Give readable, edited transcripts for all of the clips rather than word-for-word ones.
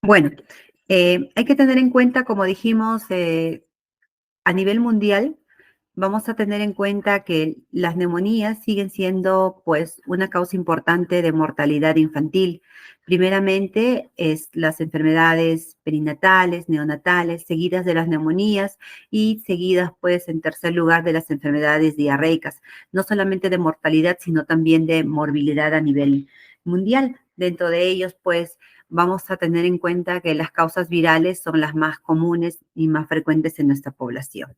Bueno, hay que tener en cuenta, como dijimos, a nivel mundial, vamos a tener en cuenta que las neumonías siguen siendo, pues, una causa importante de mortalidad infantil. Primeramente, es las enfermedades perinatales, neonatales, seguidas de las neumonías y seguidas, pues, en tercer lugar, de las enfermedades diarreicas, no solamente de mortalidad, sino también de morbilidad a nivel mundial. Dentro de ellos, pues, vamos a tener en cuenta que las causas virales son las más comunes y más frecuentes en nuestra población.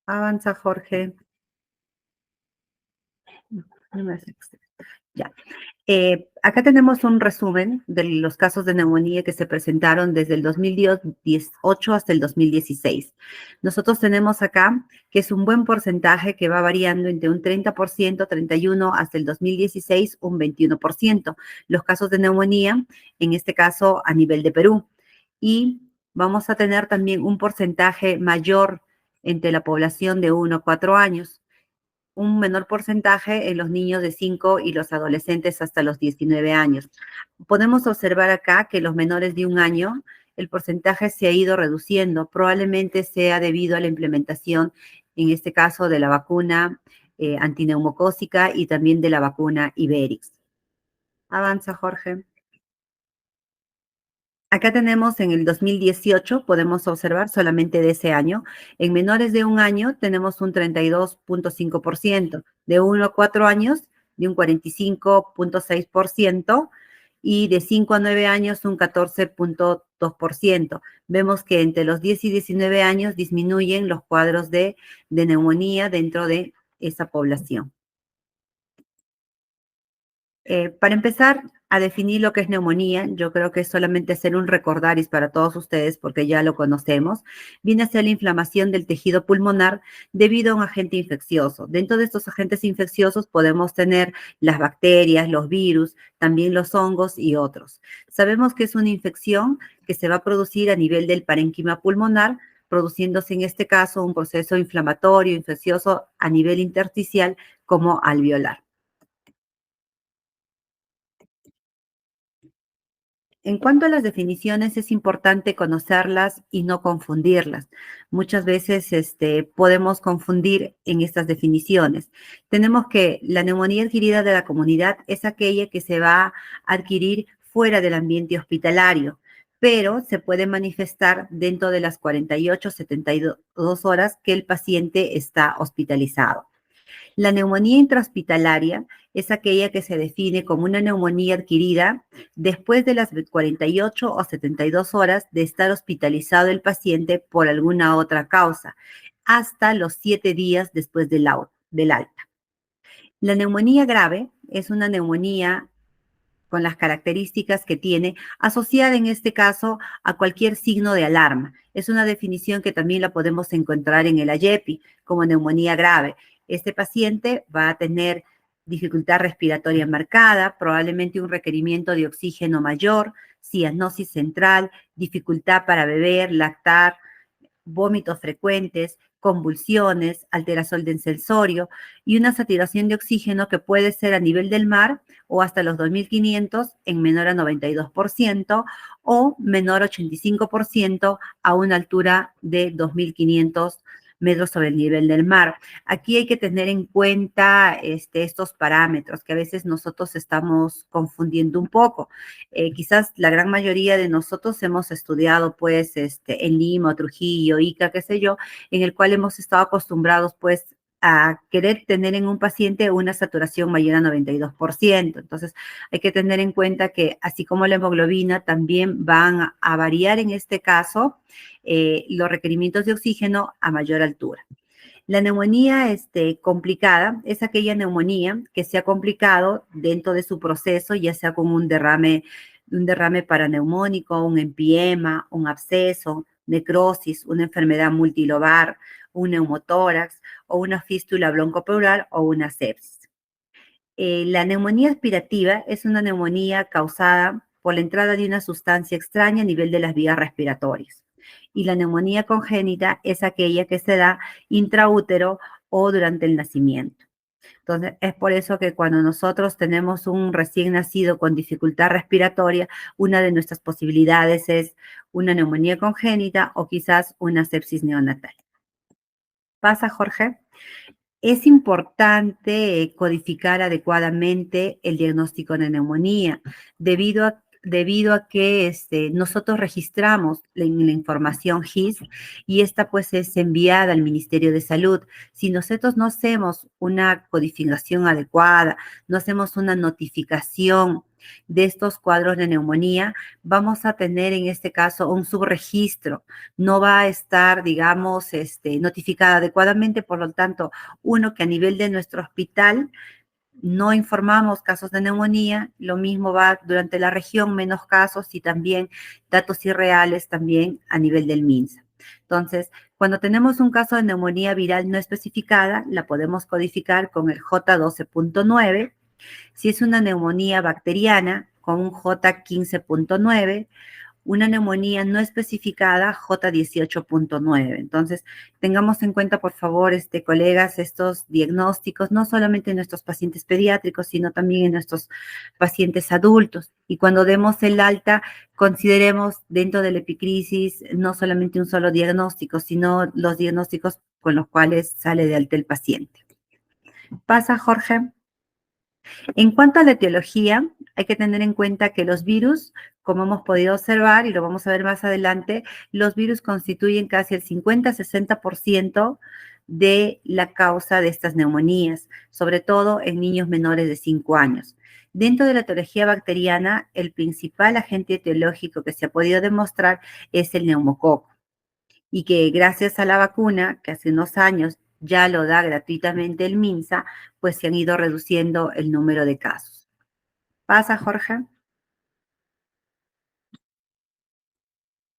Avanza, Jorge. No me hace- Ya. Acá tenemos un resumen de los casos de neumonía que se presentaron desde el 2018 hasta el 2016. Nosotros tenemos acá que es un buen porcentaje que va variando entre un 30%, 31%, hasta el 2016 un 21%. Los casos de neumonía, en este caso a nivel de Perú. Y vamos a tener también un porcentaje mayor entre la población de 1 a 4 años, un menor porcentaje en los niños de 5 y los adolescentes hasta los 19 años. Podemos observar acá que los menores de 1 año, el porcentaje se ha ido reduciendo, probablemente sea debido a la implementación, en este caso, de la vacuna antineumocócica y también de la vacuna Iberix. Avanza, Jorge. Acá tenemos en el 2018, podemos observar solamente de ese año, en menores de 1 año tenemos un 32.5%, de 1 a 4 años de un 45.6% y de 5 a 9 años un 14.2%. Vemos que entre los 10 y 19 años disminuyen los cuadros de neumonía dentro de esa población. Para empezar a definir lo que es neumonía, yo creo que es solamente hacer un recordaris para todos ustedes, porque ya lo conocemos. Viene a ser la inflamación del tejido pulmonar debido a un agente infeccioso. Dentro de estos agentes infecciosos podemos tener las bacterias, los virus, también los hongos y otros. Sabemos que es una infección que se va a producir a nivel del parénquima pulmonar, produciéndose en este caso un proceso inflamatorio, infeccioso a nivel intersticial como alveolar. En cuanto a las definiciones, es importante conocerlas y no confundirlas. Muchas veces podemos confundir en estas definiciones. Tenemos que la neumonía adquirida de la comunidad es aquella que se va a adquirir fuera del ambiente hospitalario, pero se puede manifestar dentro de las 48, 72 horas que el paciente está hospitalizado. La neumonía intrahospitalaria es aquella que se define como una neumonía adquirida después de las 48 o 72 horas de estar hospitalizado el paciente por alguna otra causa, hasta los 7 días después del alta. La neumonía grave es una neumonía con las características que tiene, asociada en este caso a cualquier signo de alarma. Es una definición que también la podemos encontrar en el AYEPI como neumonía grave. Este paciente va a tener dificultad respiratoria marcada, probablemente un requerimiento de oxígeno mayor, cianosis central, dificultad para beber, lactar, vómitos frecuentes, convulsiones, alteración del sensorio y una saturación de oxígeno que puede ser a nivel del mar o hasta los 2.500 en menor a 92% o menor a 85% a una altura de 2.500 metros sobre el nivel del mar. Aquí hay que tener en cuenta estos parámetros que a veces nosotros estamos confundiendo un poco. Quizás la gran mayoría de nosotros hemos estudiado pues en Lima, Trujillo, Ica, qué sé yo, en el cual hemos estado acostumbrados pues a querer tener en un paciente una saturación mayor a 92%. Entonces, hay que tener en cuenta que así como la hemoglobina, también van a variar en este caso los requerimientos de oxígeno a mayor altura. La neumonía complicada es aquella neumonía que se ha complicado dentro de su proceso, ya sea con un derrame paraneumónico, un empiema, un absceso, necrosis, una enfermedad multilobar, un neumotórax o una fístula broncopleural o una sepsis. La neumonía aspirativa es una neumonía causada por la entrada de una sustancia extraña a nivel de las vías respiratorias. Y la neumonía congénita es aquella que se da intraútero o durante el nacimiento. Entonces, es por eso que cuando nosotros tenemos un recién nacido con dificultad respiratoria, una de nuestras posibilidades es una neumonía congénita o quizás una sepsis neonatal. ¿Pasa, Jorge? Es importante codificar adecuadamente el diagnóstico de neumonía, debido a que nosotros registramos la información GIS y esta pues es enviada al Ministerio de Salud. Si nosotros no hacemos una codificación adecuada, no hacemos una notificación de estos cuadros de neumonía, vamos a tener en este caso un subregistro, no va a estar, digamos, notificada adecuadamente, por lo tanto, uno, que a nivel de nuestro hospital no informamos casos de neumonía, lo mismo va durante la región, menos casos y también datos irreales también a nivel del MINSA. Entonces, cuando tenemos un caso de neumonía viral no especificada, la podemos codificar con el J12.9. Si es una neumonía bacteriana, con un J15.9, una neumonía no especificada, J18.9. Entonces, tengamos en cuenta, por favor, colegas, estos diagnósticos, no solamente en nuestros pacientes pediátricos, sino también en nuestros pacientes adultos. Y cuando demos el alta, consideremos dentro de la epicrisis no solamente un solo diagnóstico, sino los diagnósticos con los cuales sale de alta el paciente. ¿Pasa, Jorge? En cuanto a la etiología, hay que tener en cuenta que los virus, como hemos podido observar, y lo vamos a ver más adelante, los virus constituyen casi el 50-60% de la causa de estas neumonías, sobre todo en niños menores de 5 años. Dentro de la etiología bacteriana, el principal agente etiológico que se ha podido demostrar es el neumococo, y que gracias a la vacuna, que hace unos años ya lo da gratuitamente el MINSA, pues se han ido reduciendo el número de casos. ¿Pasa, Jorge?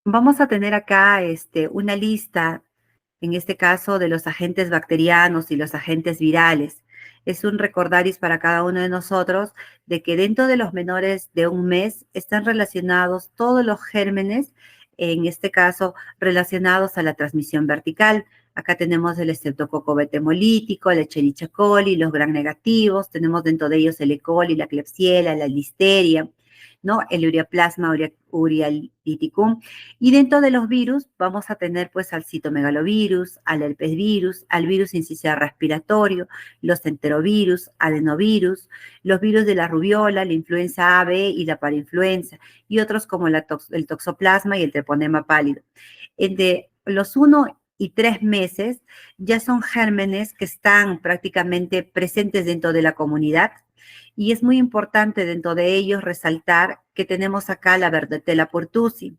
Vamos a tener acá una lista, en este caso, de los agentes bacterianos y los agentes virales. Es un recordaris para cada uno de nosotros de que dentro de los menores de un mes están relacionados todos los gérmenes, en este caso, relacionados a la transmisión vertical. Acá tenemos el estreptococo beta hemolítico, el Escherichia coli, los gram negativos, tenemos dentro de ellos el E. coli, la Klebsiella, la listeria, ¿no? El ureaplasma urealyticum. Y dentro de los virus vamos a tener pues al citomegalovirus, al herpesvirus, al virus incisional respiratorio, los enterovirus, adenovirus, los virus de la rubiola, la influenza A, B y la parainfluenza, y otros como el toxoplasma y el treponema pálido. Entre los 1 y 3 meses ya son gérmenes que están prácticamente presentes dentro de la comunidad, y es muy importante dentro de ellos resaltar que tenemos acá la Bordetella pertussis,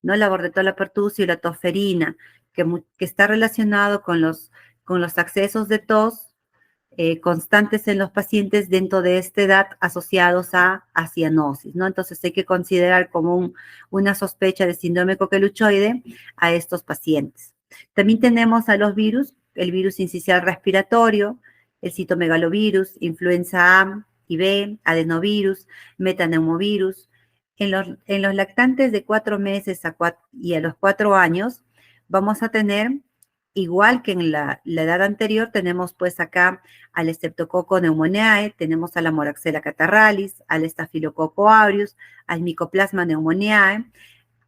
¿no? La Bordetella pertussis y la tosferina, que está relacionado con los accesos de tos constantes en los pacientes dentro de esta edad asociados a cianosis, ¿no? Entonces hay que considerar como una sospecha de síndrome coqueluchoide a estos pacientes. También tenemos a los virus, el virus incisional respiratorio, el citomegalovirus, influenza A y B, adenovirus, metaneumovirus. En los lactantes de 4 meses y a los 4 años vamos a tener, igual que en la edad anterior, tenemos pues acá al Streptococcus pneumoniae, tenemos a la Moraxella catarrhalis, al Staphylococcus aureus, al Mycoplasma pneumoniae,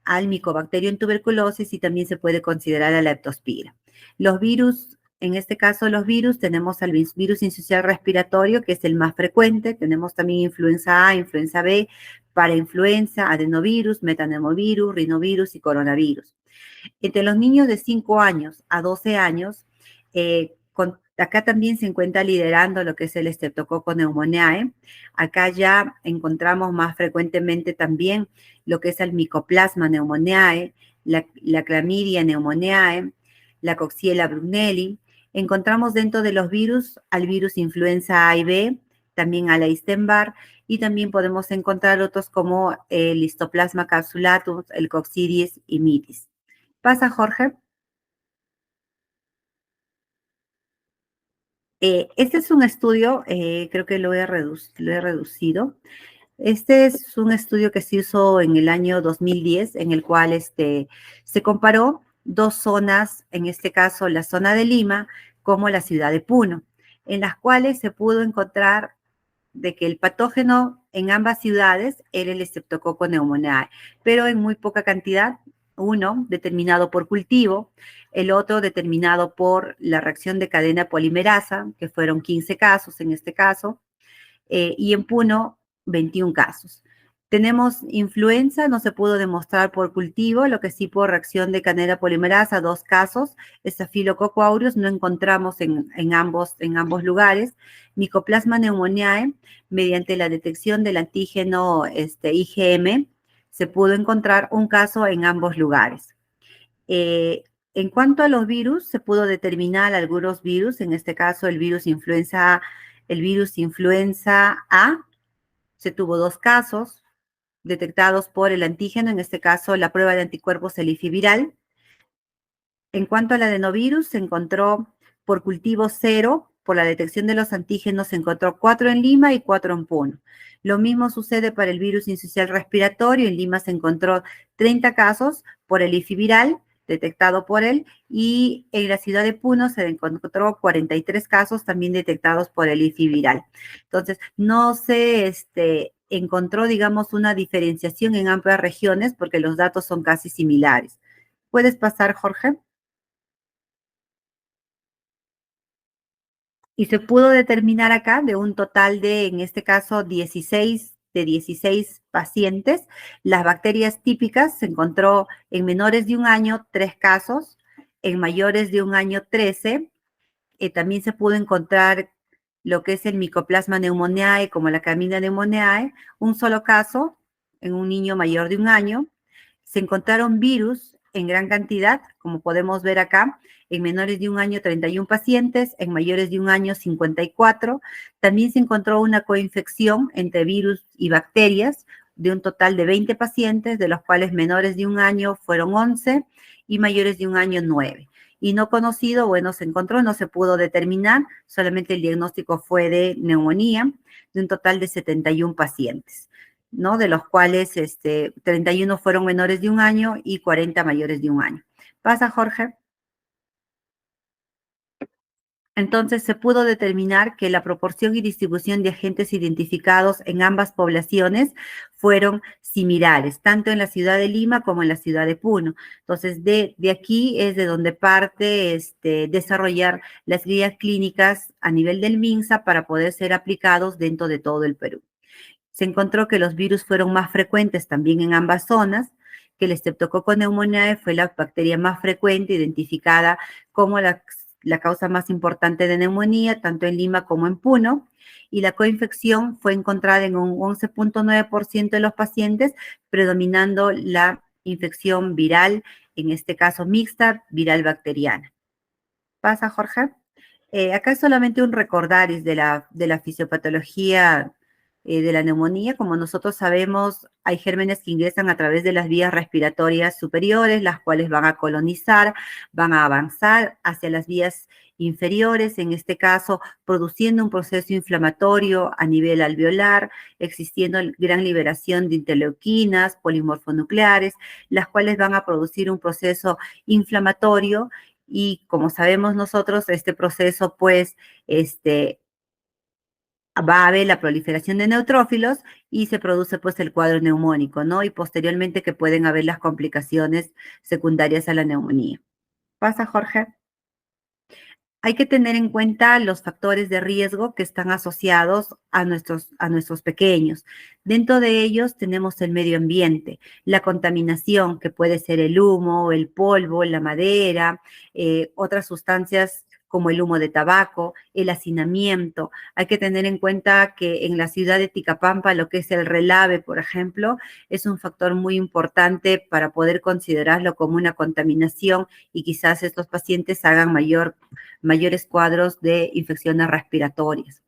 al Mycobacterium tuberculosis y también se puede considerar a la Leptospira. Los virus, en este caso los virus, tenemos al virus incisional respiratorio, que es el más frecuente, tenemos también influenza A, influenza B, parainfluenza, adenovirus, metaneumovirus, rinovirus y coronavirus. Entre los niños de 5 años a 12 años, acá también se encuentra liderando lo que es el Streptococcus pneumoniae. Acá ya encontramos más frecuentemente también lo que es el Mycoplasma pneumoniae, la Chlamydia pneumoniae, la Coxiella brunelli. Encontramos dentro de los virus al virus influenza A y B, también a la Epstein-Barr, y también podemos encontrar otros como el Histoplasma capsulatum, el Coccidioides y mitis. ¿Pasa, Jorge? Este es un estudio, creo que lo he reducido. Este es un estudio que se hizo en el año 2010, en el cual se comparó dos zonas, en este caso la zona de Lima como la ciudad de Puno. en las cuales se pudo encontrar de que el patógeno en ambas ciudades era el Streptococcus pneumoniae, pero en muy poca cantidad, uno determinado por cultivo, el otro determinado por la reacción de cadena polimerasa, que fueron 15 casos en este caso, y en Puno 21 casos. Tenemos influenza, no se pudo demostrar por cultivo, lo que sí por reacción de cadena polimerasa, 2 casos. Staphylococcus aureus no encontramos en ambos lugares. Mycoplasma pneumoniae, mediante la detección del antígeno IgM, se pudo encontrar un caso en ambos lugares. En cuanto a los virus, se pudo determinar algunos virus, en este caso el virus influenza A, se tuvo 2 casos detectados por el antígeno, en este caso la prueba de anticuerpos elifiviral. En cuanto al adenovirus, se encontró por cultivo 0, por la detección de los antígenos se encontró 4 en Lima y 4 en Puno. Lo mismo sucede para el virus incisional respiratorio, en Lima se encontró 30 casos por el ifiviral, detectado por él, y en la ciudad de Puno se encontró 43 casos también detectados por el ifiviral. Entonces, no se encontró, digamos, una diferenciación en amplias regiones porque los datos son casi similares. ¿Puedes pasar, Jorge? Y se pudo determinar acá de un total de, en este caso, 16 pacientes, las bacterias típicas se encontró en menores de un año 3 casos, en mayores de un año 13, también se pudo encontrar lo que es el Mycoplasma pneumoniae, como la Candida pneumoniae, un solo caso en un niño mayor de un año. Se encontraron virus en gran cantidad, como podemos ver acá, en menores de un año 31 pacientes, en mayores de un año 54. También se encontró una coinfección entre virus y bacterias de un total de 20 pacientes, de los cuales menores de un año fueron 11 y mayores de un año 9. Y no conocido, bueno, se encontró, no se pudo determinar, solamente el diagnóstico fue de neumonía, de un total de 71 pacientes, ¿no? De los cuales 31 fueron menores de un año y 40 mayores de un año. ¿Pasa, Jorge? Entonces, se pudo determinar que la proporción y distribución de agentes identificados en ambas poblaciones fueron similares, tanto en la ciudad de Lima como en la ciudad de Puno. Entonces, de aquí es de donde parte desarrollar las guías clínicas a nivel del MINSA para poder ser aplicados dentro de todo el Perú. Se encontró que los virus fueron más frecuentes también en ambas zonas, que el Streptococcus pneumoniae fue la bacteria más frecuente, identificada como la causa más importante de neumonía, tanto en Lima como en Puno, y la coinfección fue encontrada en un 11.9% de los pacientes, predominando la infección viral, en este caso mixta, viral bacteriana. ¿Pasa, Jorge? Acá es solamente un recordaris de la fisiopatología de la neumonía. Como nosotros sabemos, hay gérmenes que ingresan a través de las vías respiratorias superiores, las cuales van a colonizar, van a avanzar hacia las vías inferiores, en este caso, produciendo un proceso inflamatorio a nivel alveolar, existiendo gran liberación de interleuquinas, polimorfonucleares, las cuales van a producir un proceso inflamatorio y como sabemos nosotros, este proceso pues va a haber la proliferación de neutrófilos y se produce pues el cuadro neumónico, ¿no? Y posteriormente que pueden haber las complicaciones secundarias a la neumonía. ¿Pasa, Jorge? Hay que tener en cuenta los factores de riesgo que están asociados a nuestros pequeños. Dentro de ellos tenemos el medio ambiente, la contaminación, que puede ser el humo, el polvo, la madera, otras sustancias como el humo de tabaco, el hacinamiento. Hay que tener en cuenta que en la ciudad de Ticapampa, lo que es el relave, por ejemplo, es un factor muy importante para poder considerarlo como una contaminación y quizás estos pacientes hagan mayores cuadros de infecciones respiratorias.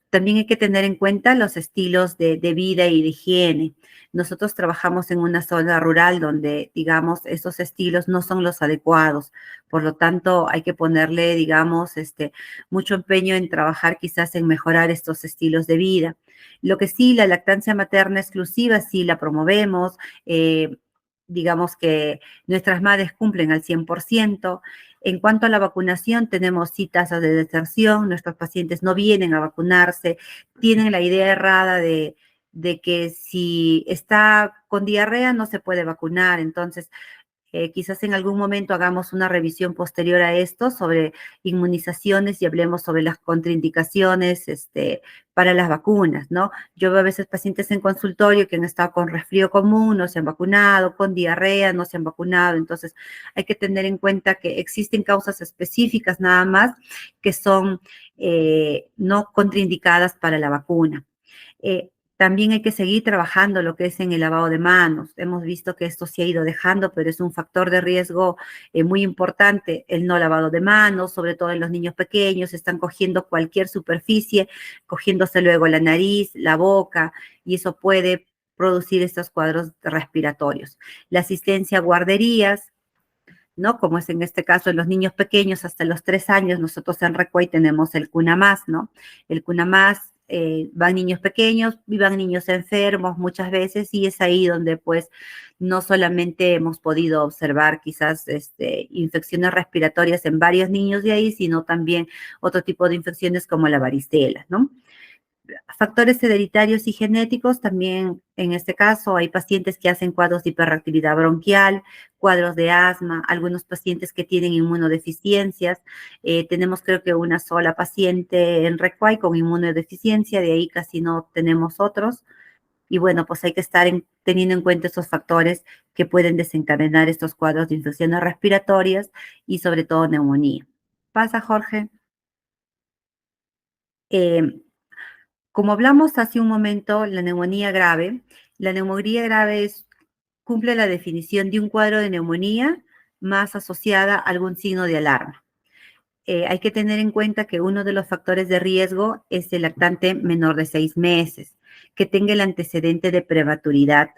También hay que tener en cuenta los estilos de vida y de higiene. Nosotros trabajamos en una zona rural donde, digamos, esos estilos no son los adecuados. Por lo tanto, hay que ponerle, digamos, mucho empeño en trabajar quizás en mejorar estos estilos de vida. Lo que sí, la lactancia materna exclusiva, sí la promovemos. Digamos que nuestras madres cumplen al 100%. En cuanto a la vacunación, tenemos sí tasas de deserción, nuestros pacientes no vienen a vacunarse, tienen la idea errada de que si está con diarrea no se puede vacunar, entonces quizás en algún momento hagamos una revisión posterior a esto sobre inmunizaciones y hablemos sobre las contraindicaciones para las vacunas, ¿no? Yo veo a veces pacientes en consultorio que han estado con resfrío común, no se han vacunado, con diarrea, no se han vacunado, entonces hay que tener en cuenta que existen causas específicas nada más que son no contraindicadas para la vacuna. Eh, También hay que seguir trabajando lo que es en el lavado de manos. Hemos visto que esto se ha ido dejando, pero es un factor de riesgo muy importante el no lavado de manos, sobre todo en los niños pequeños, están cogiendo cualquier superficie, cogiéndose luego la nariz, la boca, y eso puede producir estos cuadros respiratorios. La asistencia a guarderías, ¿no? Como es en este caso en los niños pequeños hasta los 3 años, nosotros en Recuay tenemos el CUNAMás, ¿no? El CUNAMás, van niños pequeños y van niños enfermos muchas veces y es ahí donde pues no solamente hemos podido observar quizás infecciones respiratorias en varios niños de ahí, sino también otro tipo de infecciones como la varicela, ¿no? Factores hereditarios y genéticos, también en este caso hay pacientes que hacen cuadros de hiperactividad bronquial, cuadros de asma, algunos pacientes que tienen inmunodeficiencias. Tenemos creo que una sola paciente en Recuay con inmunodeficiencia, de ahí casi no tenemos otros. Y bueno, pues hay que estar teniendo en cuenta esos factores que pueden desencadenar estos cuadros de infecciones respiratorias y sobre todo neumonía. ¿Pasa, Jorge? Eh, Como hablamos hace un momento, la neumonía grave cumple la definición de un cuadro de neumonía más asociada a algún signo de alarma. Hay que tener en cuenta que uno de los factores de riesgo es el lactante menor de 6 meses, que tenga el antecedente de prematuridad,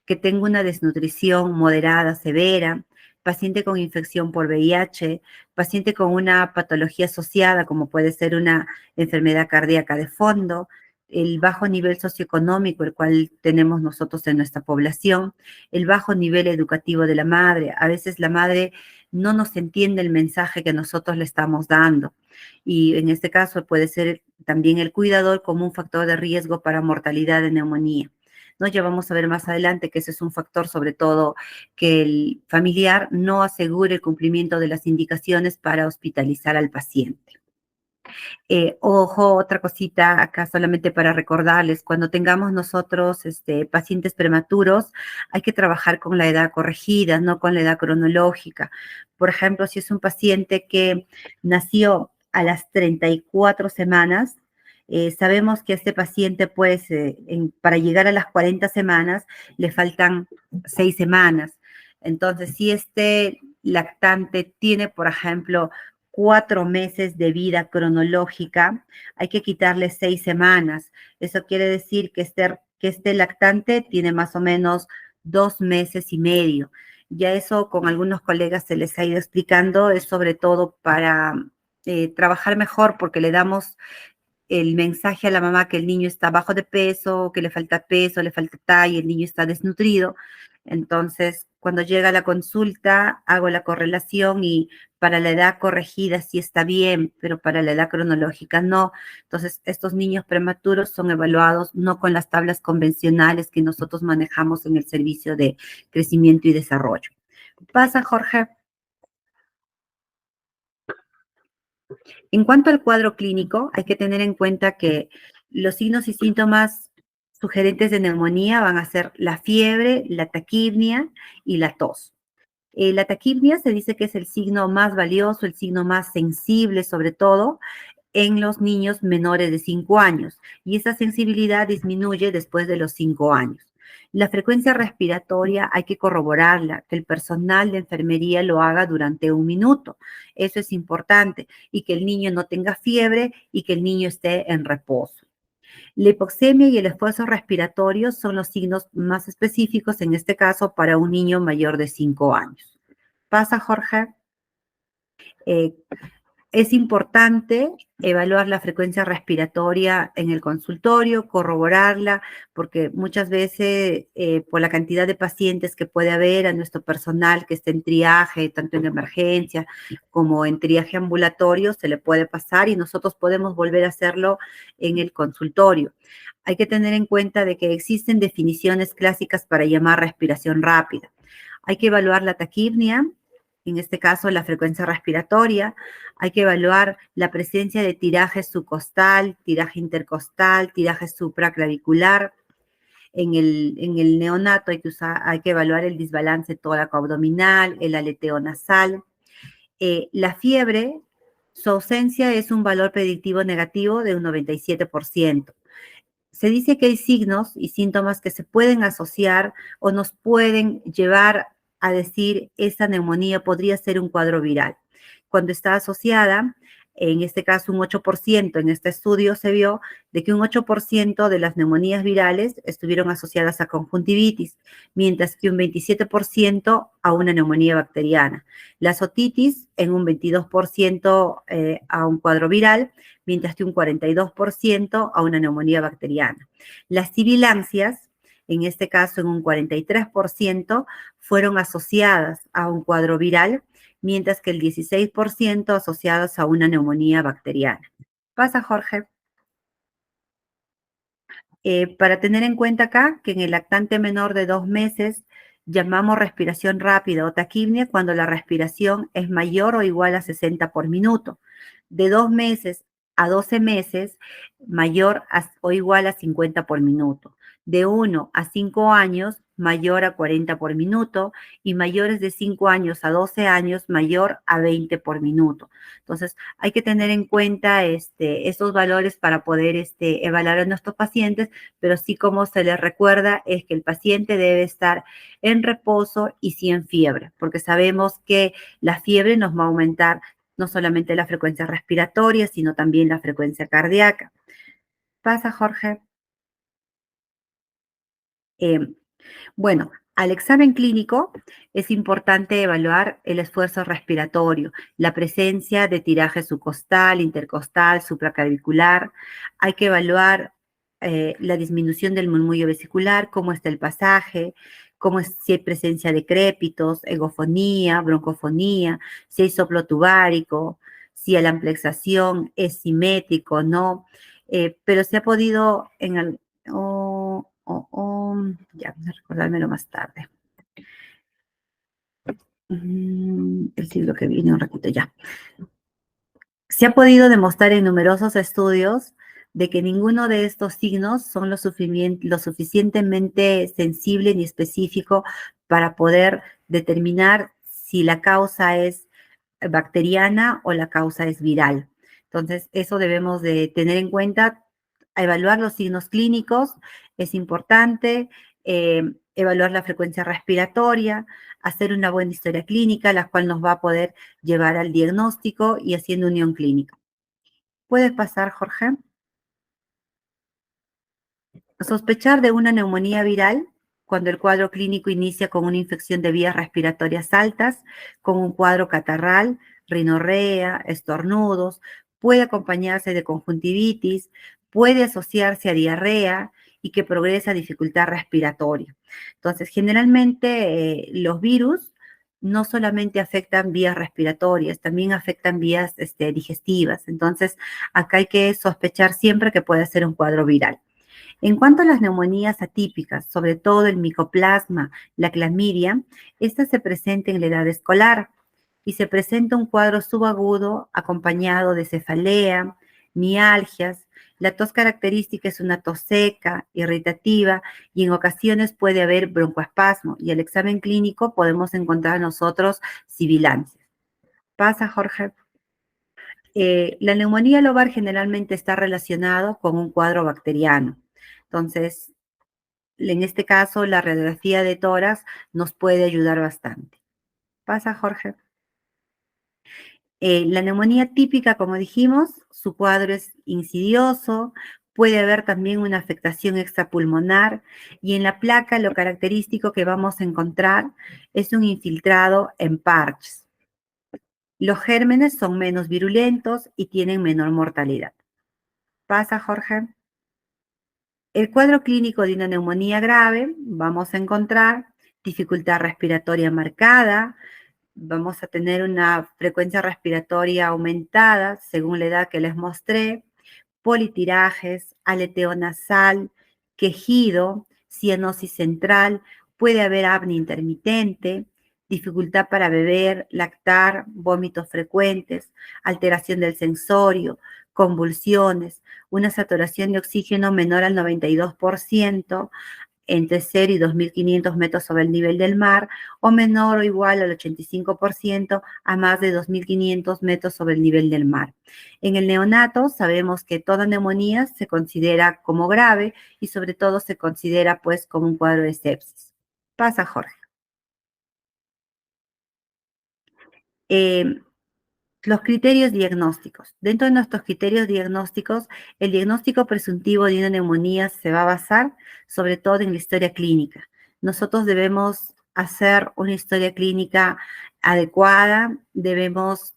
que tenga una desnutrición moderada, severa, paciente con infección por VIH, paciente con una patología asociada, como puede ser una enfermedad cardíaca de fondo, el bajo nivel socioeconómico, el cual tenemos nosotros en nuestra población, el bajo nivel educativo de la madre. A veces la madre no nos entiende el mensaje que nosotros le estamos dando. Y en este caso puede ser también el cuidador como un factor de riesgo para mortalidad de neumonía. ¿No? Ya vamos a ver más adelante que ese es un factor, sobre todo, que el familiar no asegure el cumplimiento de las indicaciones para hospitalizar al paciente. Ojo, otra cosita acá solamente para recordarles, cuando tengamos nosotros pacientes prematuros, hay que trabajar con la edad corregida, no con la edad cronológica. Por ejemplo, si es un paciente que nació a las 34 semanas, sabemos que a este paciente, pues, para llegar a las 40 semanas, le faltan 6 semanas. Entonces, si este lactante tiene, por ejemplo, 4 meses de vida cronológica, hay que quitarle 6 semanas. Eso quiere decir que este lactante tiene más o menos 2 meses y medio. Ya eso con algunos colegas se les ha ido explicando, es sobre todo para trabajar mejor porque le damos el mensaje a la mamá que el niño está bajo de peso, que le falta peso, le falta talla, el niño está desnutrido. Entonces, cuando llega la consulta, hago la correlación y para la edad corregida sí está bien, pero para la edad cronológica no. Entonces, estos niños prematuros son evaluados no con las tablas convencionales que nosotros manejamos en el servicio de crecimiento y desarrollo. ¿Pasa, Jorge? En cuanto al cuadro clínico, hay que tener en cuenta que los signos y síntomas sugerentes de neumonía van a ser la fiebre, la taquipnia y la tos. La taquipnia se dice que es el signo más valioso, el signo más sensible, sobre todo en los niños menores de 5 años, y esa sensibilidad disminuye después de los 5 años. La frecuencia respiratoria hay que corroborarla, que el personal de enfermería lo haga durante 1 minuto. Eso es importante, y que el niño no tenga fiebre y que el niño esté en reposo. La hipoxemia y el esfuerzo respiratorio son los signos más específicos, en este caso, para un niño mayor de 5 años. ¿Pasa, Jorge? Eh, Es importante evaluar la frecuencia respiratoria en el consultorio, corroborarla, porque muchas veces por la cantidad de pacientes que puede haber a nuestro personal que esté en triaje, tanto en emergencia como en triaje ambulatorio, se le puede pasar y nosotros podemos volver a hacerlo en el consultorio. Hay que tener en cuenta de que existen definiciones clásicas para llamar respiración rápida. Hay que evaluar la taquipnia, en este caso la frecuencia respiratoria. Hay que evaluar la presencia de tiraje subcostal, tiraje intercostal, tiraje supraclavicular. En el neonato hay que evaluar el desbalance tóraco-abdominal, el aleteo nasal. La fiebre, su ausencia es un valor predictivo negativo de un 97%. Se dice que hay signos y síntomas que se pueden asociar o nos pueden llevar a decir esta neumonía podría ser un cuadro viral. Cuando está asociada, en este caso un 8%, en este estudio se vio de que un 8% de las neumonías virales estuvieron asociadas a conjuntivitis, mientras que un 27% a una neumonía bacteriana. La otitis en un 22% a un cuadro viral, mientras que un 42% a una neumonía bacteriana. Las sibilancias, en este caso en un 43%, fueron asociadas a un cuadro viral, mientras que el 16% asociados a una neumonía bacteriana. Pasa, Jorge. Para tener en cuenta acá que en el lactante menor de 2 meses llamamos respiración rápida o taquipnia cuando la respiración es mayor o igual a 60 por minuto. De 2 meses a 12 meses, mayor o igual a 50 por minuto. De 1 a 5 años, mayor a 40 por minuto. Y mayores de 5 años a 12 años, mayor a 20 por minuto. Entonces, hay que tener en cuenta estos valores para poder evaluar a nuestros pacientes, pero sí como se les recuerda es que el paciente debe estar en reposo y sí en fiebre, porque sabemos que la fiebre nos va a aumentar no solamente la frecuencia respiratoria, sino también la frecuencia cardíaca. Pasa, Jorge. Eh, Bueno, al examen clínico es importante evaluar el esfuerzo respiratorio, la presencia de tiraje subcostal, intercostal, supraclavicular. Hay que evaluar la disminución del murmullo vesicular, cómo está el pasaje, si hay presencia de crépitos, egofonía, broncofonía, si hay soplo tubárico, si la amplexación es simétrico o no. Pero se ha podido ya, voy a recordármelo más tarde. El siglo que viene, un ratito ya. Se ha podido demostrar en numerosos estudios de que ninguno de estos signos son lo suficientemente sensible ni específico para poder determinar si la causa es bacteriana o la causa es viral. Entonces, eso debemos de tener en cuenta. Evaluar los signos clínicos es importante, evaluar la frecuencia respiratoria, hacer una buena historia clínica, la cual nos va a poder llevar al diagnóstico y haciendo unión clínica. ¿Puedes pasar, Jorge? Sospechar de una neumonía viral cuando el cuadro clínico inicia con una infección de vías respiratorias altas, con un cuadro catarral, rinorrea, estornudos, puede acompañarse de conjuntivitis, puede asociarse a diarrea y que progresa a dificultad respiratoria. Entonces, generalmente los virus no solamente afectan vías respiratorias, también afectan vías digestivas. Entonces, acá hay que sospechar siempre que puede ser un cuadro viral. En cuanto a las neumonías atípicas, sobre todo el micoplasma, la clamidia, esta se presenta en la edad escolar y se presenta un cuadro subagudo acompañado de cefalea, mialgias. La tos característica es una tos seca, irritativa y en ocasiones puede haber broncoespasmo y el examen clínico podemos encontrar nosotros sibilancias. Pasa, Jorge. La neumonía lobar generalmente está relacionado con un cuadro bacteriano. Entonces, en este caso, la radiografía de tórax nos puede ayudar bastante. Pasa, Jorge. La neumonía típica, como dijimos, su cuadro es insidioso, puede haber también una afectación extrapulmonar y en la placa lo característico que vamos a encontrar es un infiltrado en parches. Los gérmenes son menos virulentos y tienen menor mortalidad. ¿Pasa, Jorge? El cuadro clínico de una neumonía grave, vamos a encontrar dificultad respiratoria marcada, vamos a tener una frecuencia respiratoria aumentada según la edad que les mostré, politirajes, aleteo nasal, quejido, cianosis central, puede haber apnea intermitente, dificultad para beber, lactar, vómitos frecuentes, alteración del sensorio, convulsiones, una saturación de oxígeno menor al 92%, entre 0 y 2.500 metros sobre el nivel del mar, o menor o igual al 85% a más de 2.500 metros sobre el nivel del mar. En el neonato sabemos que toda neumonía se considera como grave y sobre todo se considera pues como un cuadro de sepsis. Pasa, Jorge. Eh, Los criterios diagnósticos. Dentro de nuestros criterios diagnósticos, el diagnóstico presuntivo de una neumonía se va a basar sobre todo en la historia clínica. Nosotros debemos hacer una historia clínica adecuada, debemos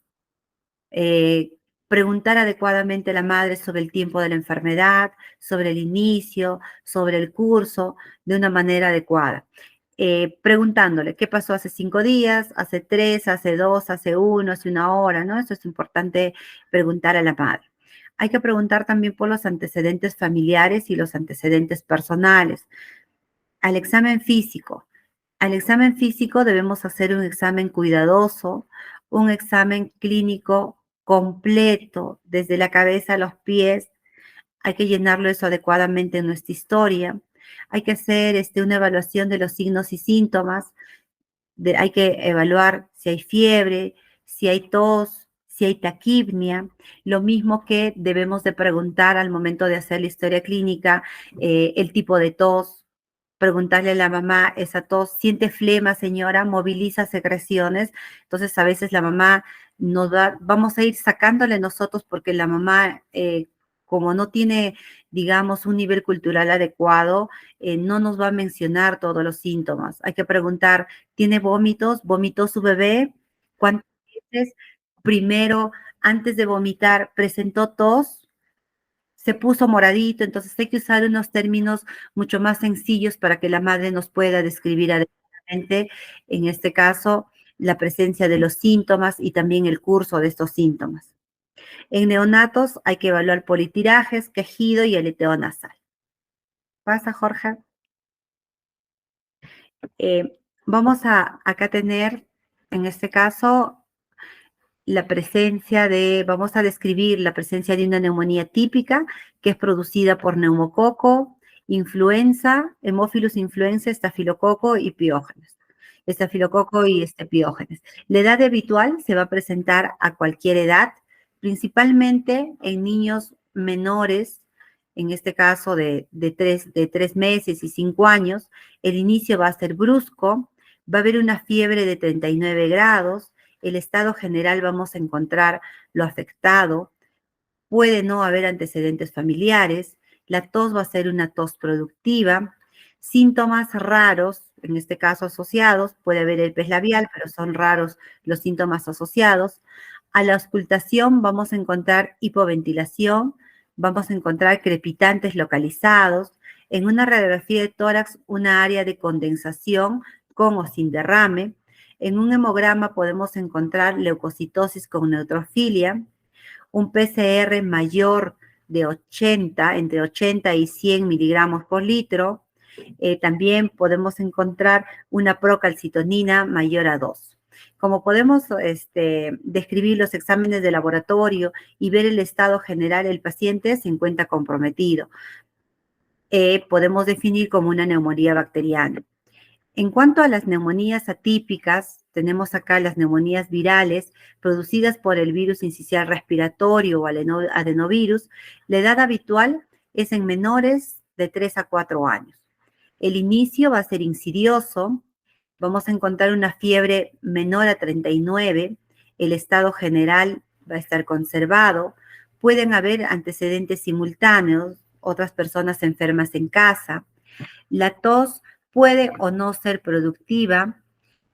eh, preguntar adecuadamente a la madre sobre el tiempo de la enfermedad, sobre el inicio, sobre el curso, de una manera adecuada. Preguntándole qué pasó hace 5 días, hace 3, hace 2, hace 1, hace 1 hora, ¿no? Eso es importante preguntar a la madre. Hay que preguntar también por los antecedentes familiares y los antecedentes personales. Al examen físico. Al examen físico debemos hacer un examen cuidadoso, un examen clínico completo, desde la cabeza a los pies. Hay que llenarlo eso adecuadamente en nuestra historia. Hay que hacer una evaluación de los signos y síntomas. Hay que evaluar si hay fiebre, si hay tos, si hay taquipnia. Lo mismo que debemos de preguntar al momento de hacer la historia clínica, el tipo de tos, preguntarle a la mamá, esa tos, ¿siente flema, señora? ¿Moviliza secreciones? Entonces, a veces la mamá nos da, vamos a ir sacándole nosotros porque la mamá, como no tiene, digamos, un nivel cultural adecuado, no nos va a mencionar todos los síntomas. Hay que preguntar, ¿tiene vómitos? ¿Vomitó su bebé? ¿Cuántas veces? Primero, antes de vomitar, presentó tos, se puso moradito, entonces hay que usar unos términos mucho más sencillos para que la madre nos pueda describir adecuadamente, en este caso, la presencia de los síntomas y también el curso de estos síntomas. En neonatos hay que evaluar politirajes, quejido y aleteo nasal. ¿Pasa, Jorge? Vamos a acá tener, en este caso, la presencia de, vamos a describir la presencia de una neumonía típica que es producida por neumococo, influenza, Haemophilus influenza, estafilococo y piógenes. Estafilococo y piógenes. La edad habitual se va a presentar a cualquier edad, principalmente en niños menores, en este caso de 3 meses y 5 años. El inicio va a ser brusco, va a haber una fiebre de 39 grados, el estado general vamos a encontrar lo afectado, puede no haber antecedentes familiares, la tos va a ser una tos productiva, síntomas raros, en este caso asociados, puede haber herpes labial, pero son raros los síntomas asociados. A la auscultación vamos a encontrar hipoventilación, vamos a encontrar crepitantes localizados, en una radiografía de tórax una área de condensación con o sin derrame, en un hemograma podemos encontrar leucocitosis con neutrofilia, un PCR mayor de 80, entre 80 y 100 miligramos por litro. También podemos encontrar una procalcitonina mayor a 2. Como podemos describir los exámenes de laboratorio y ver el estado general del paciente, se encuentra comprometido. Podemos definir como una neumonía bacteriana. En cuanto a las neumonías atípicas, tenemos acá las neumonías virales producidas por el virus incisional respiratorio o adenovirus. La edad habitual es en menores de 3 a 4 años. El inicio va a ser insidioso. Vamos a encontrar una fiebre menor a 39. El estado general va a estar conservado. Pueden haber antecedentes simultáneos, otras personas enfermas en casa. La tos puede o no ser productiva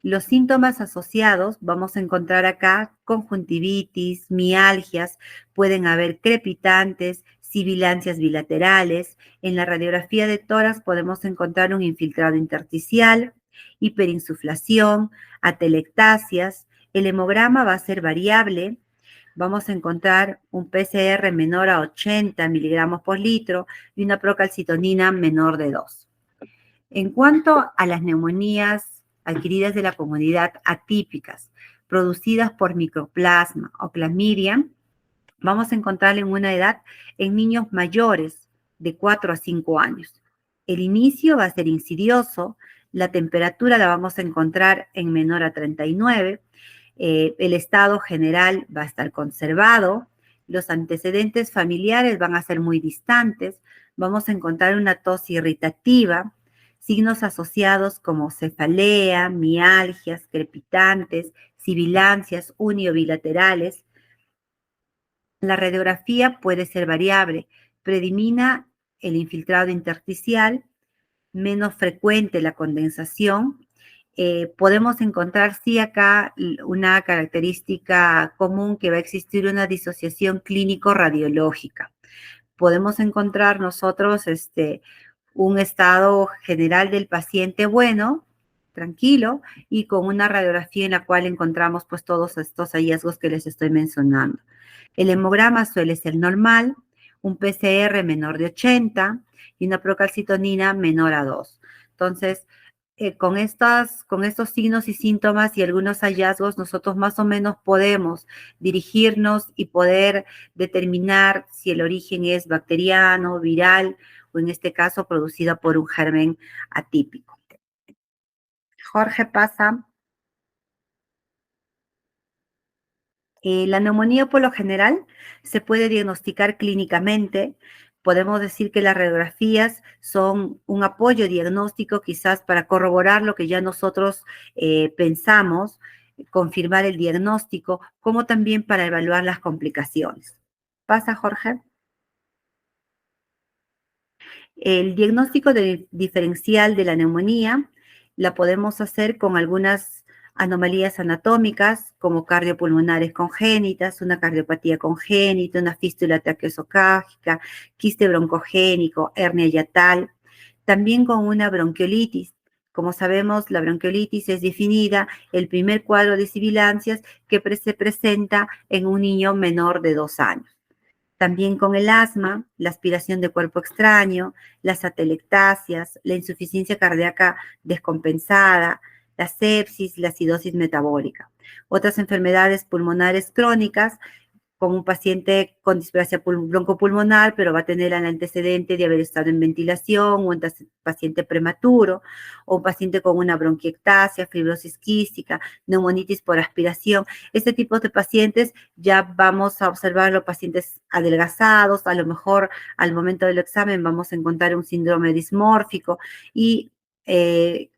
Los síntomas asociados, vamos a encontrar acá conjuntivitis, mialgias, pueden haber crepitantes, sibilancias bilaterales. En la radiografía de tórax podemos encontrar un infiltrado intersticial, hiperinsuflación, atelectasias. El hemograma va a ser variable. Vamos a encontrar un PCR menor a 80 miligramos por litro y una procalcitonina menor de 2. En cuanto a las neumonías adquiridas de la comunidad atípicas, producidas por micoplasma o clamidia, vamos a encontrarla en una edad en niños mayores de 4 a 5 años. El inicio va a ser insidioso, la temperatura la vamos a encontrar en menor a 39, el estado general va a estar conservado, los antecedentes familiares van a ser muy distantes, vamos a encontrar una tos irritativa, signos asociados como cefalea, mialgias, crepitantes, sibilancias uniobilaterales. La radiografía puede ser variable, predimina el infiltrado intersticial, menos frecuente la condensación. Podemos encontrar, sí, acá una característica común, que va a existir una disociación clínico-radiológica. Podemos encontrar nosotros un estado general del paciente bueno, tranquilo, y con una radiografía en la cual encontramos pues todos estos hallazgos que les estoy mencionando. El hemograma suele ser normal, un PCR menor de 80 y una procalcitonina menor a 2. Entonces, con estos signos y síntomas y algunos hallazgos, nosotros más o menos podemos dirigirnos y poder determinar si el origen es bacteriano, viral, o en este caso producida por un germen atípico. Jorge, pasa. La neumonía por lo general se puede diagnosticar clínicamente. Podemos decir que las radiografías son un apoyo diagnóstico quizás para corroborar lo que ya nosotros pensamos, confirmar el diagnóstico, como también para evaluar las complicaciones. ¿Pasa, Jorge? El diagnóstico diferencial de la neumonía la podemos hacer con algunas anomalías anatómicas, como cardiopulmonares congénitas, una cardiopatía congénita, una fístula traqueosocágica, quiste broncogénico, hernia yatal, también con una bronquiolitis. Como sabemos, la bronquiolitis es definida el primer cuadro de sibilancias que se presenta en un niño menor de 2 años. También con el asma, la aspiración de cuerpo extraño, las atelectasias, la insuficiencia cardíaca descompensada, la sepsis, la acidosis metabólica. Otras enfermedades pulmonares crónicas, como un paciente con displasia broncopulmonar, pero va a tener el antecedente de haber estado en ventilación, o un paciente prematuro, o un paciente con una bronquiectasia, fibrosis quística, neumonitis por aspiración. Este tipo de pacientes ya vamos a observar los pacientes adelgazados, a lo mejor al momento del examen vamos a encontrar un síndrome dismórfico y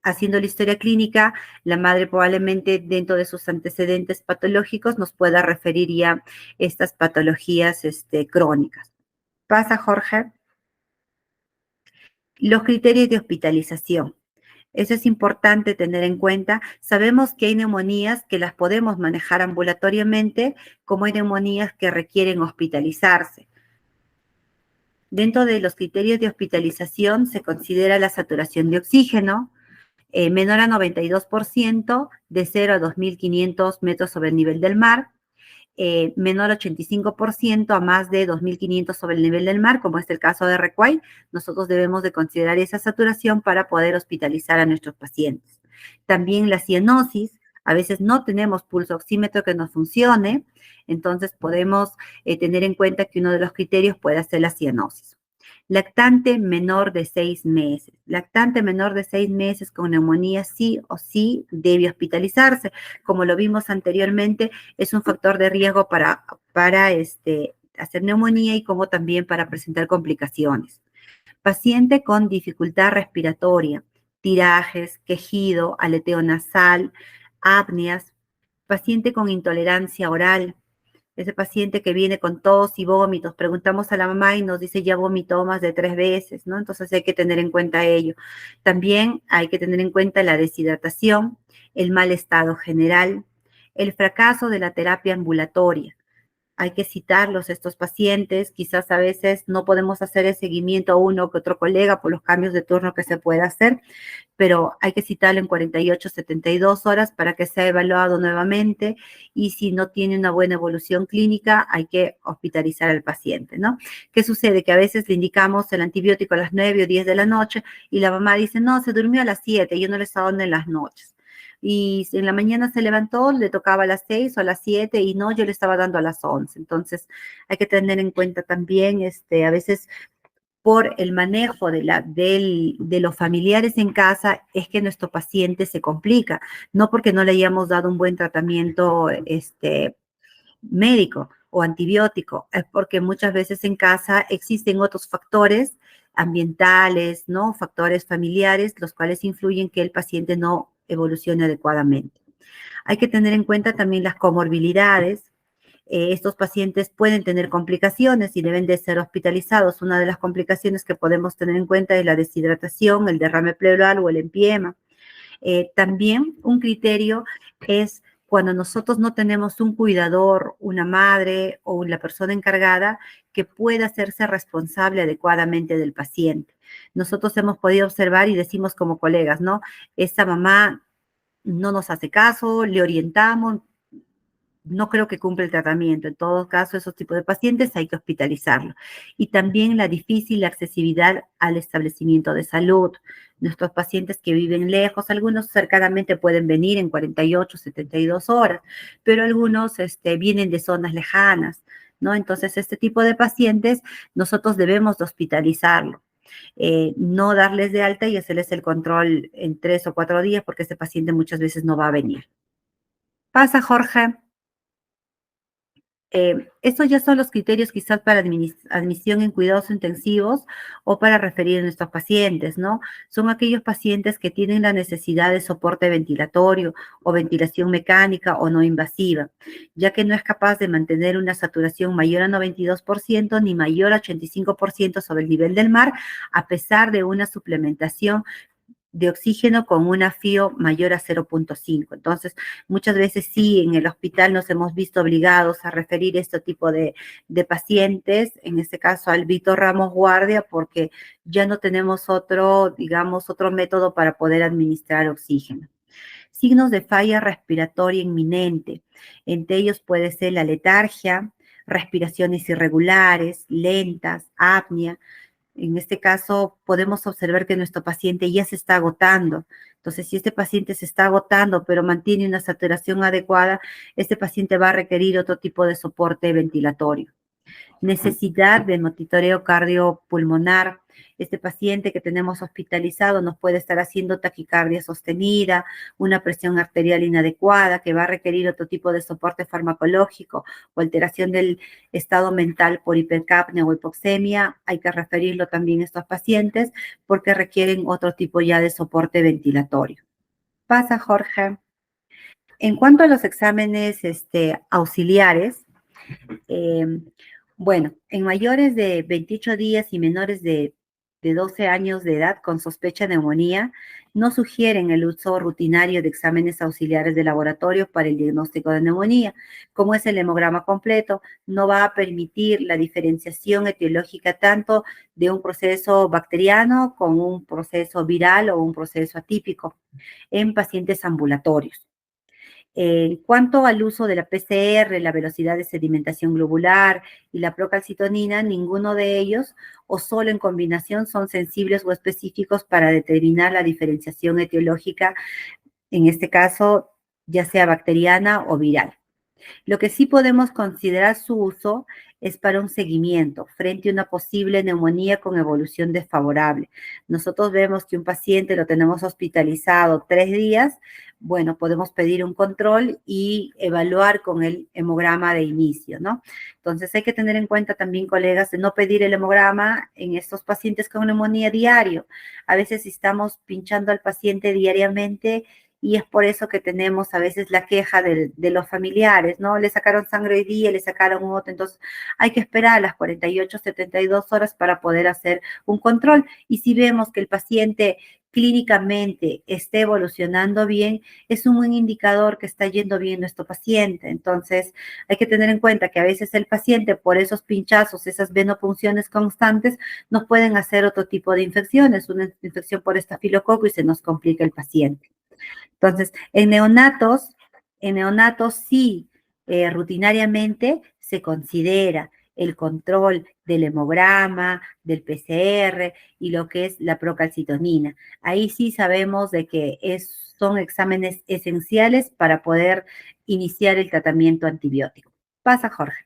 haciendo la historia clínica, la madre probablemente dentro de sus antecedentes patológicos nos pueda referir ya estas patologías crónicas. ¿Pasa, Jorge? Los criterios de hospitalización. Eso es importante tener en cuenta. Sabemos que hay neumonías que las podemos manejar ambulatoriamente, como hay neumonías que requieren hospitalizarse. Dentro de los criterios de hospitalización se considera la saturación de oxígeno, menor a 92%, de 0 a 2.500 metros sobre el nivel del mar, menor a 85% a más de 2.500 sobre el nivel del mar, como es el caso de Recuay. Nosotros debemos de considerar esa saturación para poder hospitalizar a nuestros pacientes. También la cianosis, a veces no tenemos pulso oxímetro que nos funcione, entonces podemos tener en cuenta que uno de los criterios puede ser la cianosis. Lactante menor de 6 meses. Lactante menor de 6 meses con neumonía sí o sí debe hospitalizarse. Como lo vimos anteriormente, es un factor de riesgo para hacer neumonía y como también para presentar complicaciones. Paciente con dificultad respiratoria, tirajes, quejido, aleteo nasal, apneas. Paciente con intolerancia oral, ese paciente que viene con tos y vómitos, preguntamos a la mamá y nos dice ya vomitó más de 3 veces, ¿no? Entonces hay que tener en cuenta ello. También hay que tener en cuenta la deshidratación, el mal estado general, el fracaso de la terapia ambulatoria. Hay que citarlos, estos pacientes. Quizás a veces no podemos hacer el seguimiento a uno que otro colega por los cambios de turno que se puede hacer, pero hay que citarlo en 48, 72 horas para que sea evaluado nuevamente, y si no tiene una buena evolución clínica, hay que hospitalizar al paciente, ¿no? ¿Qué sucede? Que a veces le indicamos el antibiótico a las 9 o 10 de la noche y la mamá dice, no, se durmió a las 7, yo no le estaba dando en las noches. Y en la mañana se levantó, le tocaba a las 6 o a las 7 y no, yo le estaba dando a las 11. Entonces, hay que tener en cuenta también, a veces por el manejo de los familiares en casa es que nuestro paciente se complica, no porque no le hayamos dado un buen tratamiento médico o antibiótico, es porque muchas veces en casa existen otros factores ambientales, ¿no? Factores familiares, los cuales influyen que el paciente no evolucione adecuadamente. Hay que tener en cuenta también las comorbilidades. Estos pacientes pueden tener complicaciones y deben de ser hospitalizados. Una de las complicaciones que podemos tener en cuenta es la deshidratación, el derrame pleural o el empiema. También un criterio es cuando nosotros no tenemos un cuidador, una madre o la persona encargada que pueda hacerse responsable adecuadamente del paciente. Nosotros hemos podido observar y decimos como colegas, ¿no? Esta mamá no nos hace caso, le orientamos, no creo que cumpla el tratamiento. En todo caso, esos tipos de pacientes hay que hospitalizarlos. Y también la difícil accesibilidad al establecimiento de salud. Nuestros pacientes que viven lejos, algunos cercanamente pueden venir en 48, 72 horas, pero algunos vienen de zonas lejanas, ¿no? Entonces, este tipo de pacientes nosotros debemos de hospitalizarlo. No darles de alta y hacerles el control en 3 o 4 días porque ese paciente muchas veces no va a venir. Pasa, Jorge. Estos ya son los criterios quizás para admisión en cuidados intensivos o para referir a nuestros pacientes, ¿no? Son aquellos pacientes que tienen la necesidad de soporte ventilatorio o ventilación mecánica o no invasiva, ya que no es capaz de mantener una saturación mayor a 92% ni mayor a 85% sobre el nivel del mar, a pesar de una suplementación de oxígeno con una FIO mayor a 0.5. Entonces, muchas veces sí, en el hospital nos hemos visto obligados a referir este tipo de pacientes, en este caso al Vito Ramos Guardia, porque ya no tenemos otro, digamos, otro método para poder administrar oxígeno. Signos de falla respiratoria inminente. Entre ellos puede ser la letargia, respiraciones irregulares, lentas, apnea. En este caso, podemos observar que nuestro paciente ya se está agotando. Entonces, si este paciente se está agotando, pero mantiene una saturación adecuada, este paciente va a requerir otro tipo de soporte ventilatorio. Necesidad de monitoreo cardiopulmonar. Este paciente que tenemos hospitalizado nos puede estar haciendo taquicardia sostenida, una presión arterial inadecuada que va a requerir otro tipo de soporte farmacológico o alteración del estado mental por hipercapnia o hipoxemia. Hay que referirlo también a estos pacientes porque requieren otro tipo ya de soporte ventilatorio. Pasa, Jorge. En cuanto a los exámenes auxiliares, eh, bueno, en mayores de 28 días y menores de 12 años de edad con sospecha de neumonía, no sugieren el uso rutinario de exámenes auxiliares de laboratorio para el diagnóstico de neumonía, como es el hemograma completo. No va a permitir la diferenciación etiológica tanto de un proceso bacteriano con un proceso viral o un proceso atípico en pacientes ambulatorios. En cuanto al uso de la PCR, la velocidad de sedimentación globular y la procalcitonina, ninguno de ellos o solo en combinación son sensibles o específicos para determinar la diferenciación etiológica, en este caso, ya sea bacteriana o viral. Lo que sí podemos considerar su uso es para un seguimiento frente a una posible neumonía con evolución desfavorable. Nosotros vemos que un paciente lo tenemos hospitalizado 3 días, bueno, podemos pedir un control y evaluar con el hemograma de inicio, ¿no? Entonces hay que tener en cuenta también, colegas, de no pedir el hemograma en estos pacientes con neumonía diario. A veces estamos pinchando al paciente diariamente y es por eso que tenemos a veces la queja de los familiares, ¿no? Le sacaron sangre hoy día, le sacaron otro, entonces hay que esperar a las 48, 72 horas para poder hacer un control. Y si vemos que el paciente clínicamente esté evolucionando bien, es un buen indicador que está yendo bien nuestro paciente. Entonces, hay que tener en cuenta que a veces el paciente, por esos pinchazos, esas venopunciones constantes, nos pueden hacer otro tipo de infecciones, una infección por estafilococo y se nos complica el paciente. Entonces, en neonatos sí, rutinariamente se considera el control del hemograma, del PCR y lo que es la procalcitonina. Ahí sí sabemos de que son exámenes esenciales para poder iniciar el tratamiento antibiótico. Pasa, Jorge.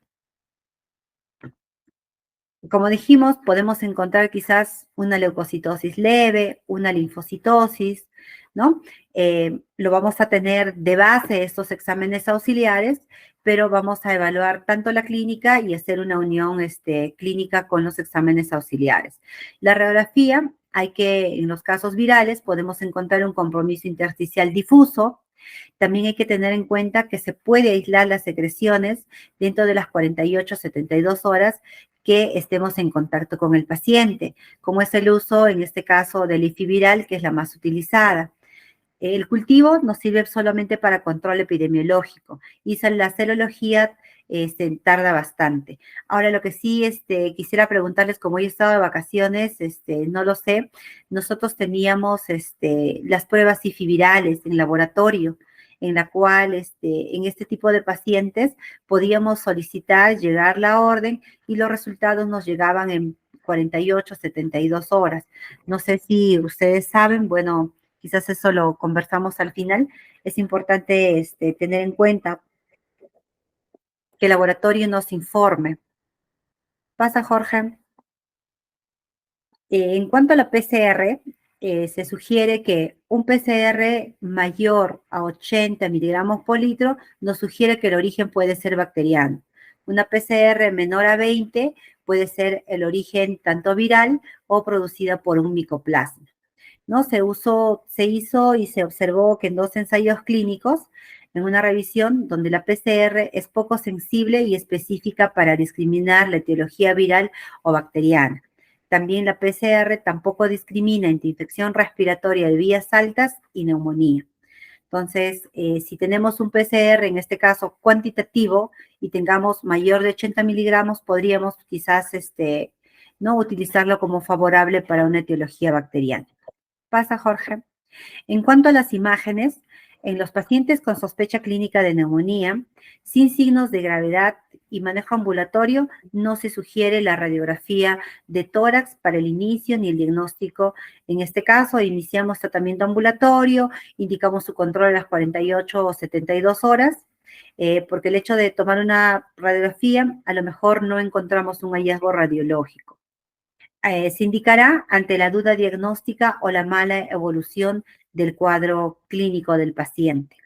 Como dijimos, podemos encontrar quizás una leucocitosis leve, una linfocitosis, ¿no? Lo vamos a tener de base estos exámenes auxiliares, pero vamos a evaluar tanto la clínica y hacer una unión clínica con los exámenes auxiliares. La radiografía, en los casos virales, podemos encontrar un compromiso intersticial difuso. También hay que tener en cuenta que se puede aislar las secreciones dentro de las 48-72 horas que estemos en contacto con el paciente, como es el uso, en este caso, del ifiviral, que es la más utilizada. El cultivo nos sirve solamente para control epidemiológico y la serología tarda bastante. Ahora, lo que sí quisiera preguntarles, como hoy he estado de vacaciones, no lo sé, nosotros teníamos las pruebas ifivirales en laboratorio, en la cual en este tipo de pacientes podíamos solicitar, llegar la orden y los resultados nos llegaban en 48, 72 horas. No sé si ustedes saben, bueno, quizás eso lo conversamos al final. Es importante tener en cuenta que el laboratorio nos informe. Pasa, Jorge. En cuanto a la PCR, se sugiere que un PCR mayor a 80 miligramos por litro nos sugiere que el origen puede ser bacteriano. Una PCR menor a 20 puede ser el origen tanto viral o producida por un micoplasma, ¿no? Se hizo y se observó que en 2 ensayos clínicos, en una revisión donde la PCR es poco sensible y específica para discriminar la etiología viral o bacteriana. También la PCR tampoco discrimina entre infección respiratoria de vías altas y neumonía. Entonces, si tenemos un PCR, en este caso cuantitativo, y tengamos mayor de 80 miligramos, podríamos quizás no utilizarlo como favorable para una etiología bacteriana. Pasa, Jorge. En cuanto a las imágenes, en los pacientes con sospecha clínica de neumonía, sin signos de gravedad y manejo ambulatorio, no se sugiere la radiografía de tórax para el inicio ni el diagnóstico. En este caso, iniciamos tratamiento ambulatorio, indicamos su control a las 48 o 72 horas, porque el hecho de tomar una radiografía, a lo mejor no encontramos un hallazgo radiológico. Se indicará ante la duda diagnóstica o la mala evolución del cuadro clínico del paciente.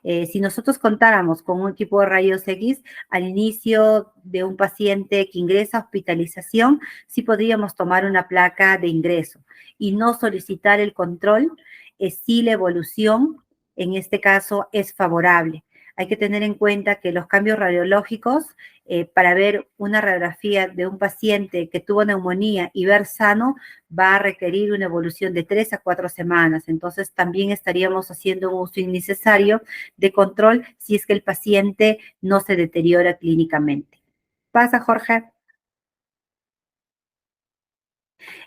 Si nosotros contáramos con un equipo de rayos X al inicio de un paciente que ingresa a hospitalización, sí podríamos tomar una placa de ingreso y no solicitar el control si la evolución, en este caso, es favorable. Hay que tener en cuenta que los cambios radiológicos, para ver una radiografía de un paciente que tuvo neumonía y ver sano, va a requerir una evolución de 3 a 4 semanas. Entonces, también estaríamos haciendo un uso innecesario de control si es que el paciente no se deteriora clínicamente. ¿Pasa, Jorge?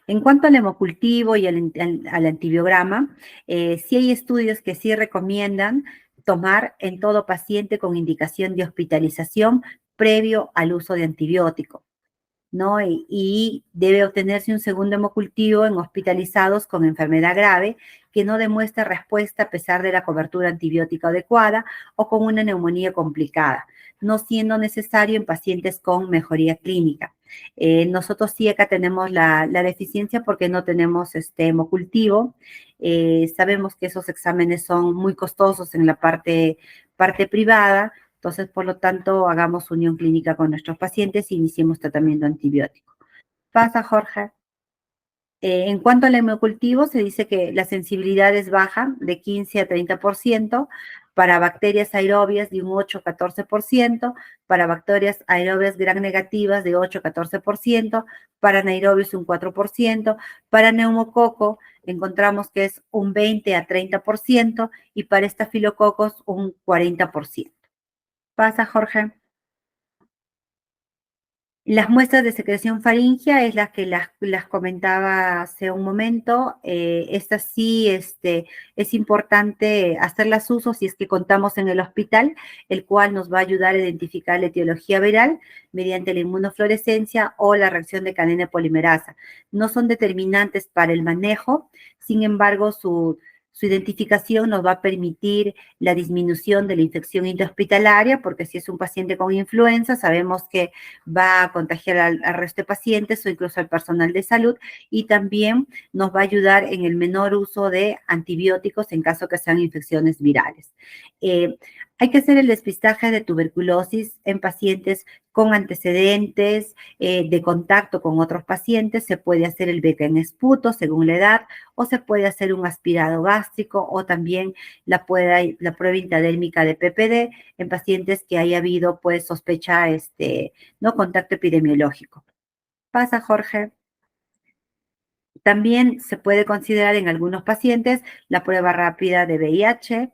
En cuanto al hemocultivo y al antibiograma, sí hay estudios que sí recomiendan tomar en todo paciente con indicación de hospitalización previo al uso de antibiótico, ¿no? Y debe obtenerse un segundo hemocultivo en hospitalizados con enfermedad grave que no demuestre respuesta a pesar de la cobertura antibiótica adecuada o con una neumonía complicada, no siendo necesario en pacientes con mejoría clínica. Nosotros sí acá tenemos la deficiencia porque no tenemos este hemocultivo. Sabemos que esos exámenes son muy costosos en la parte privada. Entonces, por lo tanto, hagamos unión clínica con nuestros pacientes e iniciemos tratamiento antibiótico. Pasa, Jorge. En cuanto al hemocultivo, se dice que la sensibilidad es baja, de 15 a 30%, para bacterias aerobias de un 8-14%, para bacterias aerobias gram negativas de 8-14%, para anaerobios un 4%, para neumococo encontramos que es un 20-30% y para estafilococos un 40%. Pasa, Jorge. Las muestras de secreción faríngea es las que las comentaba hace un momento. Estas sí es importante hacerlas uso si es que contamos en el hospital, el cual nos va a ayudar a identificar la etiología viral mediante la inmunofluorescencia o la reacción de cadena polimerasa. No son determinantes para el manejo, sin embargo, su identificación nos va a permitir la disminución de la infección intrahospitalaria, porque si es un paciente con influenza, sabemos que va a contagiar al resto de pacientes o incluso al personal de salud, y también nos va a ayudar en el menor uso de antibióticos en caso que sean infecciones virales. Hay que hacer el despistaje de tuberculosis en pacientes con antecedentes de contacto con otros pacientes. Se puede hacer el beca en esputo según la edad, o se puede hacer un aspirado gástrico, o también la prueba intradérmica de PPD en pacientes que haya habido pues sospecha no contacto epidemiológico. Pasa, Jorge. También se puede considerar en algunos pacientes la prueba rápida de VIH,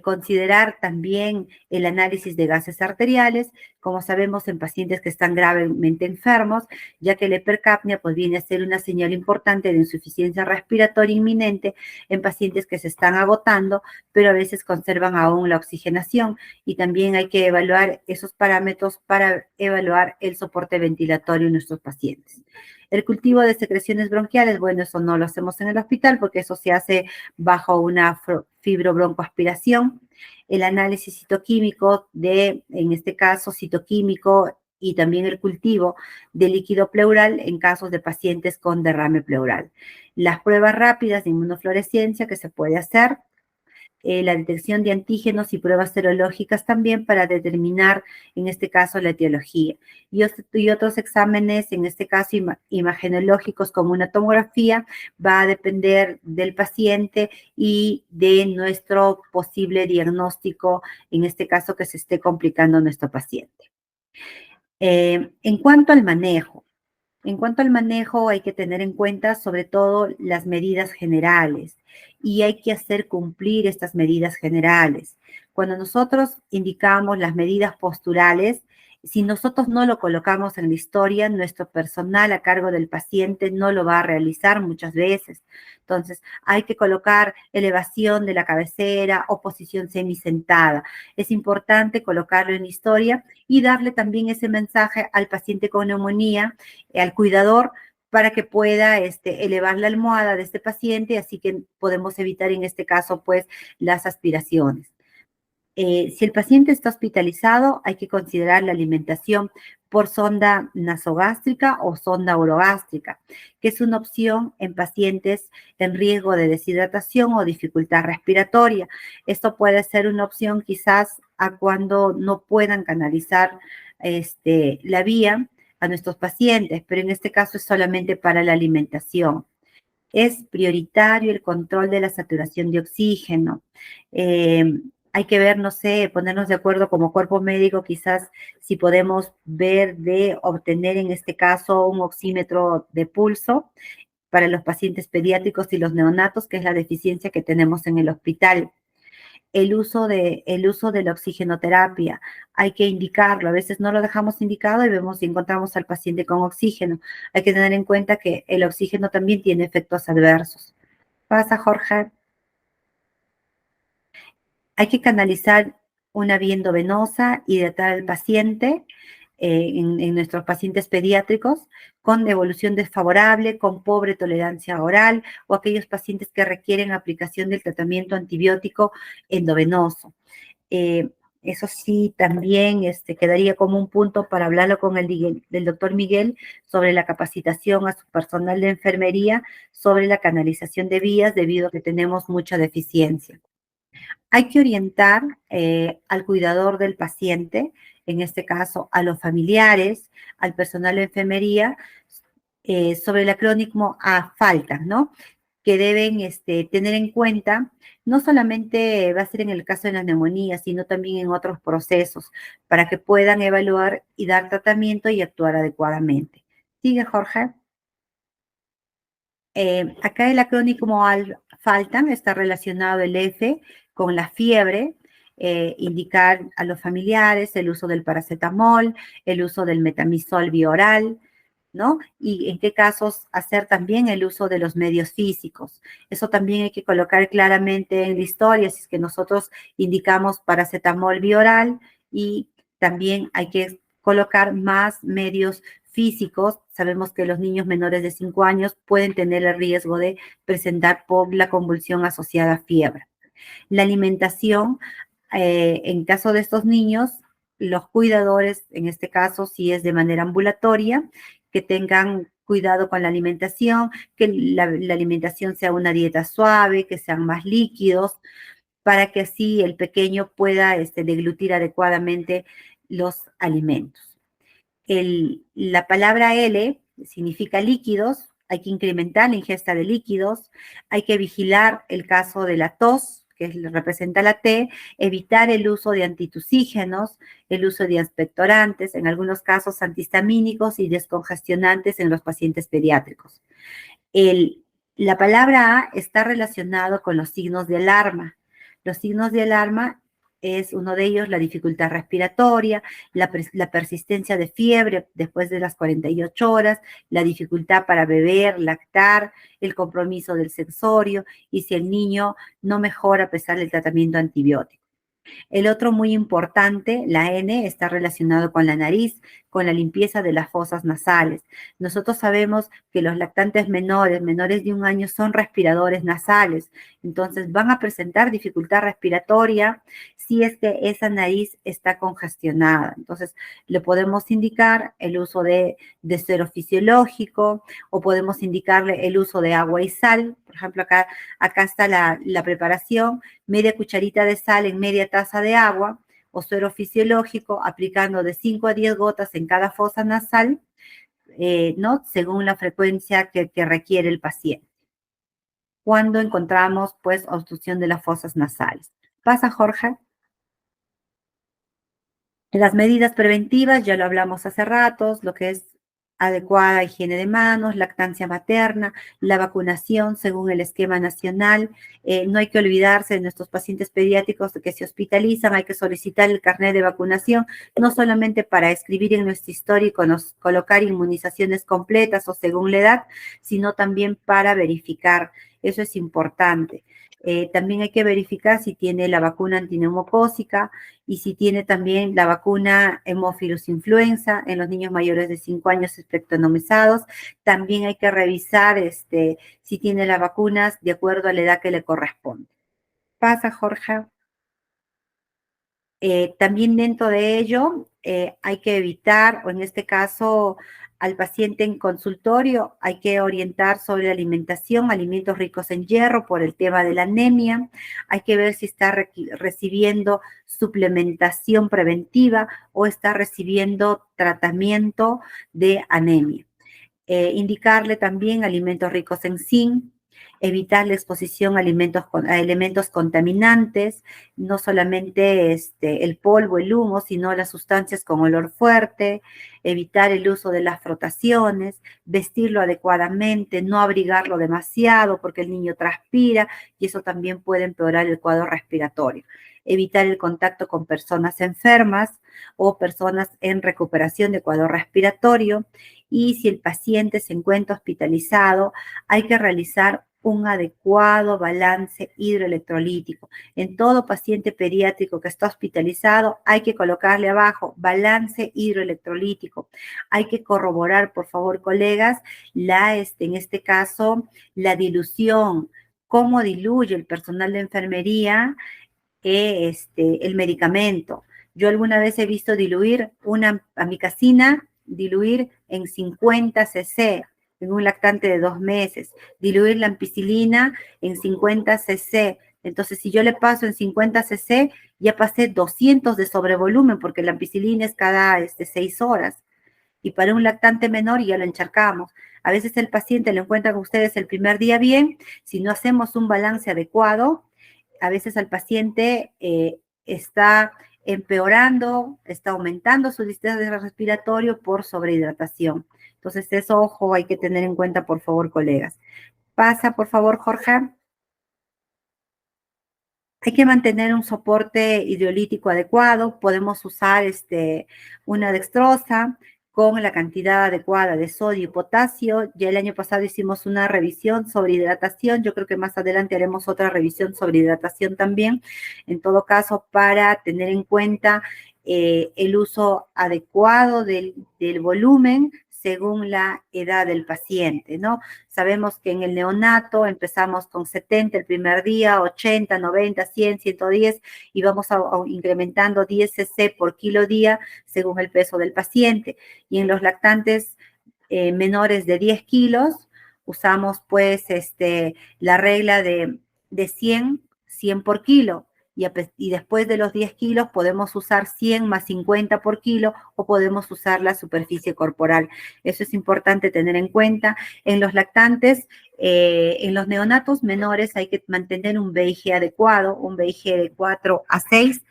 considerar también el análisis de gases arteriales, como sabemos en pacientes que están gravemente enfermos, ya que la hipercapnia pues viene a ser una señal importante de insuficiencia respiratoria inminente en pacientes que se están agotando, pero a veces conservan aún la oxigenación, y también hay que evaluar esos parámetros para evaluar el soporte ventilatorio en nuestros pacientes. El cultivo de secreciones bronquiales, bueno, eso no lo hacemos en el hospital porque eso se hace bajo una fibrobroncoaspiración. El análisis citoquímico en este caso, citoquímico y también el cultivo de líquido pleural en casos de pacientes con derrame pleural. Las pruebas rápidas de inmunofluorescencia que se puede hacer, la detección de antígenos y pruebas serológicas también para determinar, en este caso, la etiología. Y otros exámenes, en este caso, imagenológicos como una tomografía, va a depender del paciente y de nuestro posible diagnóstico, en este caso, que se esté complicando nuestro paciente. En cuanto al manejo, hay que tener en cuenta sobre todo las medidas generales y hay que hacer cumplir estas medidas generales. Cuando nosotros indicamos las medidas posturales, si nosotros no lo colocamos en la historia, nuestro personal a cargo del paciente no lo va a realizar muchas veces. Entonces, hay que colocar elevación de la cabecera o posición semisentada. Es importante colocarlo en la historia y darle también ese mensaje al paciente con neumonía, al cuidador, para que pueda elevar la almohada de este paciente, así que podemos evitar en este caso pues las aspiraciones. Si el paciente está hospitalizado, hay que considerar la alimentación por sonda nasogástrica o sonda orogástrica, que es una opción en pacientes en riesgo de deshidratación o dificultad respiratoria. Esto puede ser una opción quizás a cuando no puedan canalizar la vía a nuestros pacientes, pero en este caso es solamente para la alimentación. Es prioritario el control de la saturación de oxígeno. Hay que ver, no sé, ponernos de acuerdo como cuerpo médico, quizás si podemos ver de obtener en este caso un oxímetro de pulso para los pacientes pediátricos y los neonatos, que es la deficiencia que tenemos en el hospital. El uso de la oxigenoterapia, hay que indicarlo, a veces no lo dejamos indicado y vemos si encontramos al paciente con oxígeno. Hay que tener en cuenta que el oxígeno también tiene efectos adversos. Pasa, Jorge. Hay que canalizar una vía endovenosa y hidratar al paciente en nuestros pacientes pediátricos con evolución desfavorable, con pobre tolerancia oral o aquellos pacientes que requieren aplicación del tratamiento antibiótico endovenoso. Eso sí, también quedaría como un punto para hablarlo con el doctor Miguel sobre la capacitación a su personal de enfermería sobre la canalización de vías debido a que tenemos mucha deficiencia. Hay que orientar al cuidador del paciente, en este caso a los familiares, al personal de enfermería, sobre el acrónimo AFALTA, ¿no? que deben tener en cuenta, no solamente va a ser en el caso de las neumonías, sino también en otros procesos, para que puedan evaluar y dar tratamiento y actuar adecuadamente. Sigue, Jorge. Acá el acrónimo FALTAN está relacionado el F con la fiebre, indicar a los familiares el uso del paracetamol, el uso del metamizol bioral, ¿no? Y en qué casos hacer también el uso de los medios físicos. Eso también hay que colocar claramente en la historia, si es que nosotros indicamos paracetamol bioral, y también hay que colocar más medios físicos. Sabemos que los niños menores de 5 años pueden tener el riesgo de presentar por la convulsión asociada a fiebre. La alimentación, en caso de estos niños, los cuidadores, en este caso, si es de manera ambulatoria, que tengan cuidado con la alimentación, que la alimentación sea una dieta suave, que sean más líquidos, para que así el pequeño pueda deglutir adecuadamente los alimentos. La palabra L significa líquidos, hay que incrementar la ingesta de líquidos, hay que vigilar el caso de la tos, que representa la T, evitar el uso de antitusígenos, el uso de expectorantes, en algunos casos antihistamínicos y descongestionantes en los pacientes pediátricos. La palabra A está relacionado con los signos de alarma. Los signos de alarma es uno de ellos la dificultad respiratoria, la persistencia de fiebre después de las 48 horas, la dificultad para beber, lactar, el compromiso del sensorio y si el niño no mejora a pesar del tratamiento antibiótico. El otro muy importante, la N, está relacionado con la nariz, con la limpieza de las fosas nasales. Nosotros sabemos que los lactantes menores de 1 año, son respiradores nasales, entonces van a presentar dificultad respiratoria si es que esa nariz está congestionada. Entonces, le podemos indicar el uso de suero fisiológico o podemos indicarle el uso de agua y sal. Por ejemplo, acá está la preparación: media cucharita de sal en media taza de agua o suero fisiológico, aplicando de 5 a 10 gotas en cada fosa nasal, ¿no? Según la frecuencia que requiere el paciente. Cuando encontramos, pues, obstrucción de las fosas nasales. ¿Pasa, Jorge? Las medidas preventivas, ya lo hablamos hace ratos, lo que es adecuada higiene de manos, lactancia materna, la vacunación según el esquema nacional. No hay que olvidarse de nuestros pacientes pediátricos que se hospitalizan, hay que solicitar el carnet de vacunación, no solamente para escribir en nuestro histórico, colocar inmunizaciones completas o según la edad, sino también para verificar. Eso es importante. También hay que verificar si tiene la vacuna antineumocócica y si tiene también la vacuna hemófilus influenza en los niños mayores de 5 años espectronomizados. También hay que revisar si tiene las vacunas de acuerdo a la edad que le corresponde. ¿Pasa, Jorge? También dentro de ello hay que evitar, o en este caso al paciente en consultorio, hay que orientar sobre la alimentación, alimentos ricos en hierro por el tema de la anemia. Hay que ver si está recibiendo suplementación preventiva o está recibiendo tratamiento de anemia. Indicarle también alimentos ricos en zinc, evitar la exposición a elementos contaminantes, no solamente el polvo, el humo, sino las sustancias con olor fuerte, evitar el uso de las frotaciones, vestirlo adecuadamente, no abrigarlo demasiado porque el niño transpira y eso también puede empeorar el cuadro respiratorio. Evitar el contacto con personas enfermas o personas en recuperación de cuadro respiratorio, y si el paciente se encuentra hospitalizado, hay que realizar un adecuado balance hidroelectrolítico. En todo paciente pediátrico que está hospitalizado, hay que colocarle abajo balance hidroelectrolítico. Hay que corroborar, por favor, colegas, en este caso, la cómo diluye el personal de enfermería el medicamento. Yo alguna vez he visto diluir una amicacina, diluir en 50 cc en un lactante de 2 meses, diluir la ampicilina en 50 cc. Entonces, si yo le paso en 50 cc, ya pasé 200 de sobrevolumen, porque la ampicilina es cada 6 horas. Y para un lactante menor ya lo encharcamos. A veces el paciente lo encuentran ustedes el primer día bien, si no hacemos un balance adecuado, a veces el paciente está empeorando, está aumentando su distrés respiratorio por sobrehidratación. Entonces, eso, ojo, hay que tener en cuenta, por favor, colegas. Pasa, por favor, Jorge. Hay que mantener un soporte hidrolítico adecuado. Podemos usar una dextrosa con la cantidad adecuada de sodio y potasio. Ya el año pasado hicimos una revisión sobre hidratación. Yo creo que más adelante haremos otra revisión sobre hidratación también. En todo caso, para tener en cuenta el uso adecuado del volumen según la edad del paciente, ¿no? Sabemos que en el neonato empezamos con 70 el primer día, 80, 90, 100, 110 y vamos incrementando 10 cc por kilo día según el peso del paciente. Y en los lactantes menores de 10 kilos usamos pues la regla de 100 por kilo. Y después de los 10 kilos podemos usar 100 más 50 por kilo o podemos usar la superficie corporal. Eso es importante tener en cuenta. En los lactantes, en los neonatos menores hay que mantener un VIG adecuado, un VIG de 4 a 6,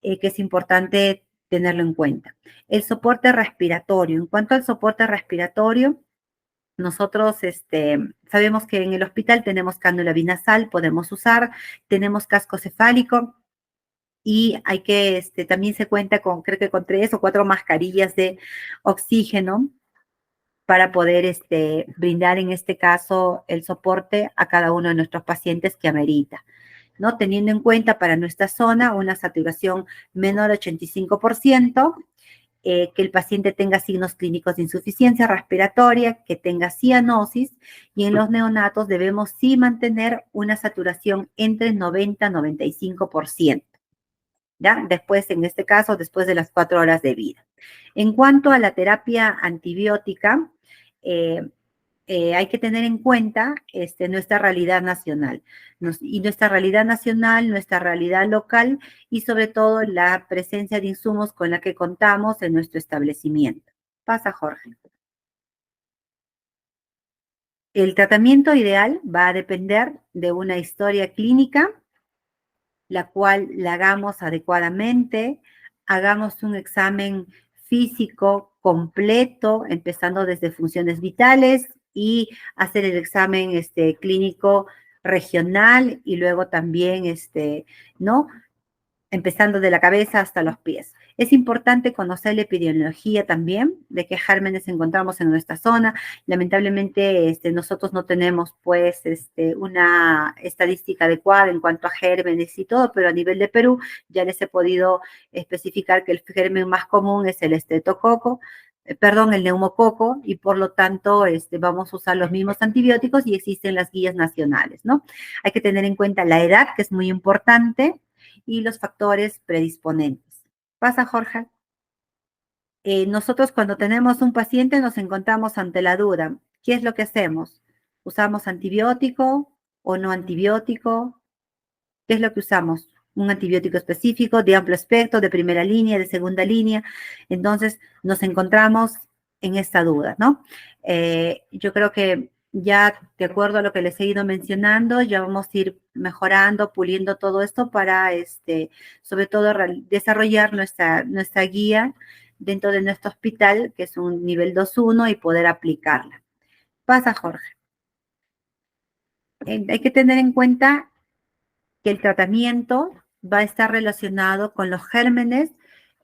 que es importante tenerlo en cuenta. El soporte respiratorio. En cuanto al soporte respiratorio, nosotros sabemos que en el hospital tenemos cánula binasal, podemos usar, tenemos casco cefálico y hay que, también se cuenta con, creo que con 3 o 4 mascarillas de oxígeno para poder brindar en este caso el soporte a cada uno de nuestros pacientes que amerita, ¿no? Teniendo en cuenta para nuestra zona una saturación menor al 85%, que el paciente tenga signos clínicos de insuficiencia respiratoria, que tenga cianosis, y en los neonatos debemos sí mantener una saturación entre 90 y 95%. ¿Ya? Después, en este caso, después de las 4 horas de vida. En cuanto a la terapia antibiótica, hay que tener en cuenta nuestra realidad nacional, y nuestra realidad nacional, nuestra realidad local y sobre todo la presencia de insumos con la que contamos en nuestro establecimiento. Pasa, Jorge. El tratamiento ideal va a depender de una historia clínica, la cual la hagamos adecuadamente, hagamos un examen físico completo, empezando desde funciones vitales y hacer el examen clínico regional y luego también, ¿no? Empezando de la cabeza hasta los pies. Es importante conocer la epidemiología también, de qué gérmenes encontramos en nuestra zona. Lamentablemente, nosotros no tenemos, pues, una estadística adecuada en cuanto a gérmenes y todo, pero a nivel de Perú ya les he podido especificar que el germen más común es el el neumococo, y por lo tanto vamos a usar los mismos antibióticos y existen las guías nacionales, ¿no? Hay que tener en cuenta la edad, que es muy importante, y los factores predisponentes. Pasa, Jorge. Nosotros cuando tenemos un paciente nos encontramos ante la duda. ¿Qué es lo que hacemos? ¿Usamos antibiótico o no antibiótico? ¿Qué es lo que usamos? Un antibiótico específico, de amplio espectro, de primera línea, de segunda línea. Entonces nos encontramos en esta duda, ¿no? Yo creo que ya de acuerdo a lo que les he ido mencionando, ya vamos a ir mejorando, puliendo todo esto para, sobre todo, desarrollar nuestra guía dentro de nuestro hospital, que es un nivel 2.1, y poder aplicarla. Pasa, Jorge. Hay que tener en cuenta que el tratamiento va a estar relacionado con los gérmenes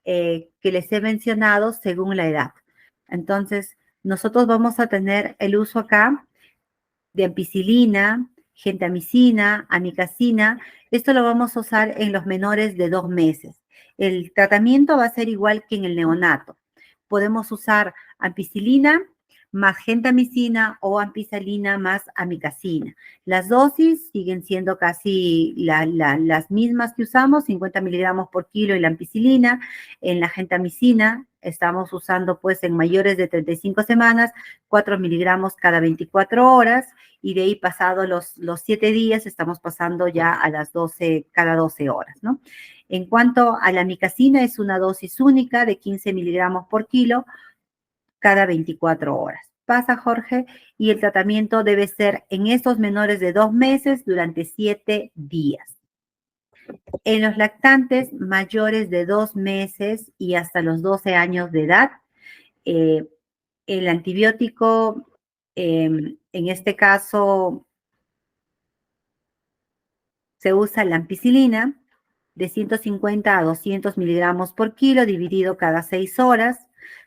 que les he mencionado según la edad. Entonces, nosotros vamos a tener el uso acá de ampicilina, gentamicina, amicacina. Esto lo vamos a usar en los menores de 2 meses. El tratamiento va a ser igual que en el neonato. Podemos usar ampicilina más gentamicina o ampicilina más amicacina. Las dosis siguen siendo casi las mismas que usamos, 50 miligramos por kilo en la ampicilina. En la gentamicina estamos usando pues en mayores de 35 semanas, 4 miligramos cada 24 horas, y de ahí pasado los 7 días estamos pasando ya a las 12, cada 12 horas, ¿no? En cuanto a la amicacina, es una dosis única de 15 miligramos por kilo cada 24 horas. Pasa, Jorge, y el tratamiento debe ser en estos menores de 2 meses durante 7 días. En los lactantes mayores de 2 meses y hasta los 12 años de edad, eh, el antibiótico, en este caso, se usa la ampicilina de 150 a 200 miligramos por kilo, dividido cada 6 horas.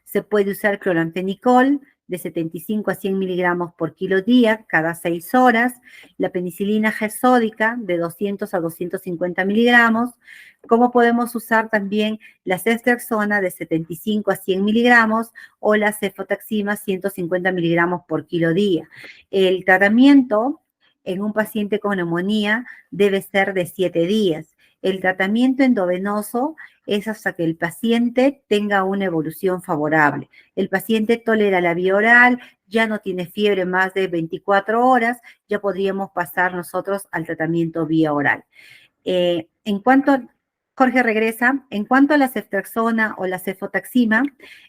Se puede usar cloranfenicol de 75 a 100 miligramos por kilo día, cada 6 horas. La penicilina G sódica de 200 a 250 miligramos. Como podemos usar también la ceftriaxona de 75 a 100 miligramos o la cefotaxima 150 miligramos por kilo día. El tratamiento en un paciente con neumonía debe ser de 7 días. El tratamiento endovenoso es hasta que el paciente tenga una evolución favorable. El paciente tolera la vía oral, ya no tiene fiebre más de 24 horas, ya podríamos pasar nosotros al tratamiento vía oral. Jorge regresa, en cuanto a la ceftriaxona o la cefotaxima,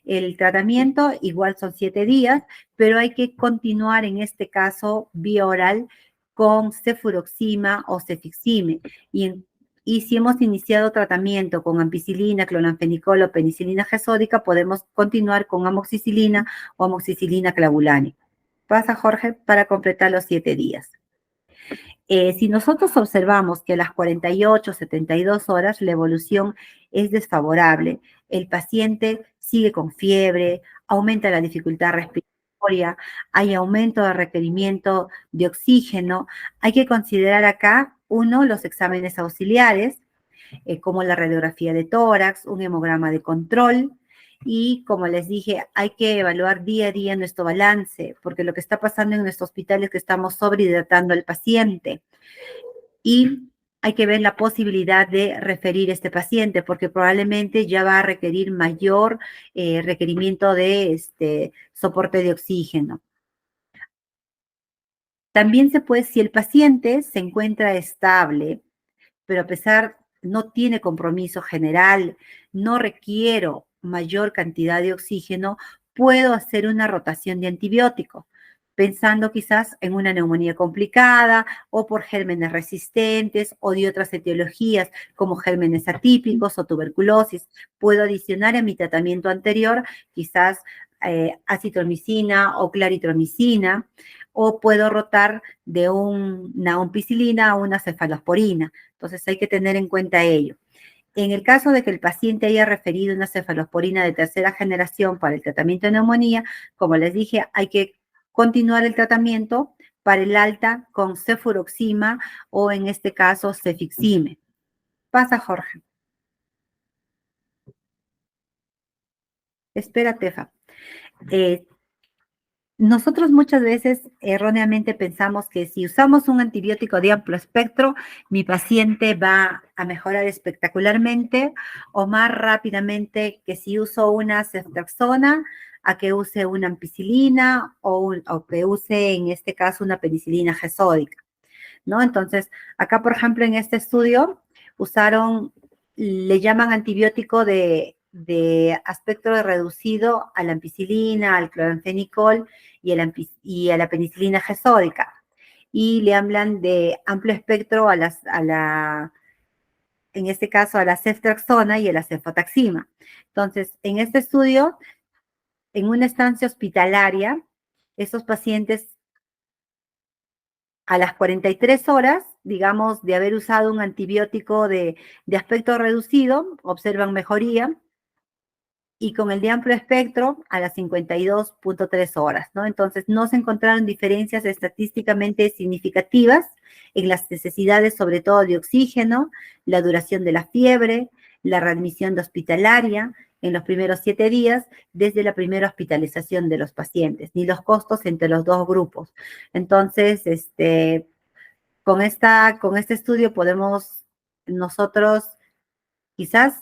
el tratamiento igual son 7 días, pero hay que continuar en este caso vía oral con cefuroxima o cefixime. Y si hemos iniciado tratamiento con ampicilina, cloranfenicol o penicilina G sódica, podemos continuar con amoxicilina o amoxicilina clavulánica. Pasa, Jorge, para completar los 7 días. Si nosotros observamos que a las 48, 72 horas la evolución es desfavorable, el paciente sigue con fiebre, aumenta la dificultad respiratoria, hay aumento de requerimiento de oxígeno, hay que considerar acá, uno, los exámenes auxiliares, como la radiografía de tórax, un hemograma de control, y como les dije, hay que evaluar día a día nuestro balance, porque lo que está pasando en nuestro hospital es que estamos sobrehidratando al paciente. Y hay que ver la posibilidad de referir a este paciente, porque probablemente ya va a requerir mayor requerimiento de soporte de oxígeno. También se puede, si el paciente se encuentra estable, pero a pesar no tiene compromiso general, no requiero mayor cantidad de oxígeno, puedo hacer una rotación de antibiótico, pensando quizás en una neumonía complicada o por gérmenes resistentes o de otras etiologías como gérmenes atípicos o tuberculosis. Puedo adicionar a mi tratamiento anterior quizás acitromicina o claritromicina, o puedo rotar de una ampicilina a una cefalosporina. Entonces hay que tener en cuenta ello. En el caso de que el paciente haya referido una cefalosporina de tercera generación para el tratamiento de neumonía, como les dije, hay que continuar el tratamiento para el alta con cefuroxima o en este caso cefixime. Pasa, Jorge. Espera, Tefa. Nosotros muchas veces erróneamente pensamos que si usamos un antibiótico de amplio espectro, mi paciente va a mejorar espectacularmente o más rápidamente que si uso una ceftriaxona a que use una ampicilina o que use en este caso una penicilina G sódica, ¿no? Entonces, acá por ejemplo en este estudio usaron, le llaman antibiótico de aspecto reducido a la ampicilina, al cloranfenicol y a la penicilina G sódica. Y le hablan de amplio espectro en este caso, a la ceftriaxona y a la cefotaxima. Entonces, en este estudio, en una estancia hospitalaria, estos pacientes a las 43 horas, digamos, de haber usado un antibiótico de aspecto reducido, observan mejoría, y con el de amplio espectro a las 52.3 horas, ¿no? Entonces, no se encontraron diferencias estadísticamente significativas en las necesidades, sobre todo de oxígeno, la duración de la fiebre, la readmisión de hospitalaria en los primeros 7 días desde la primera hospitalización de los pacientes, ni los costos entre los dos grupos. Entonces, con este estudio podemos nosotros quizás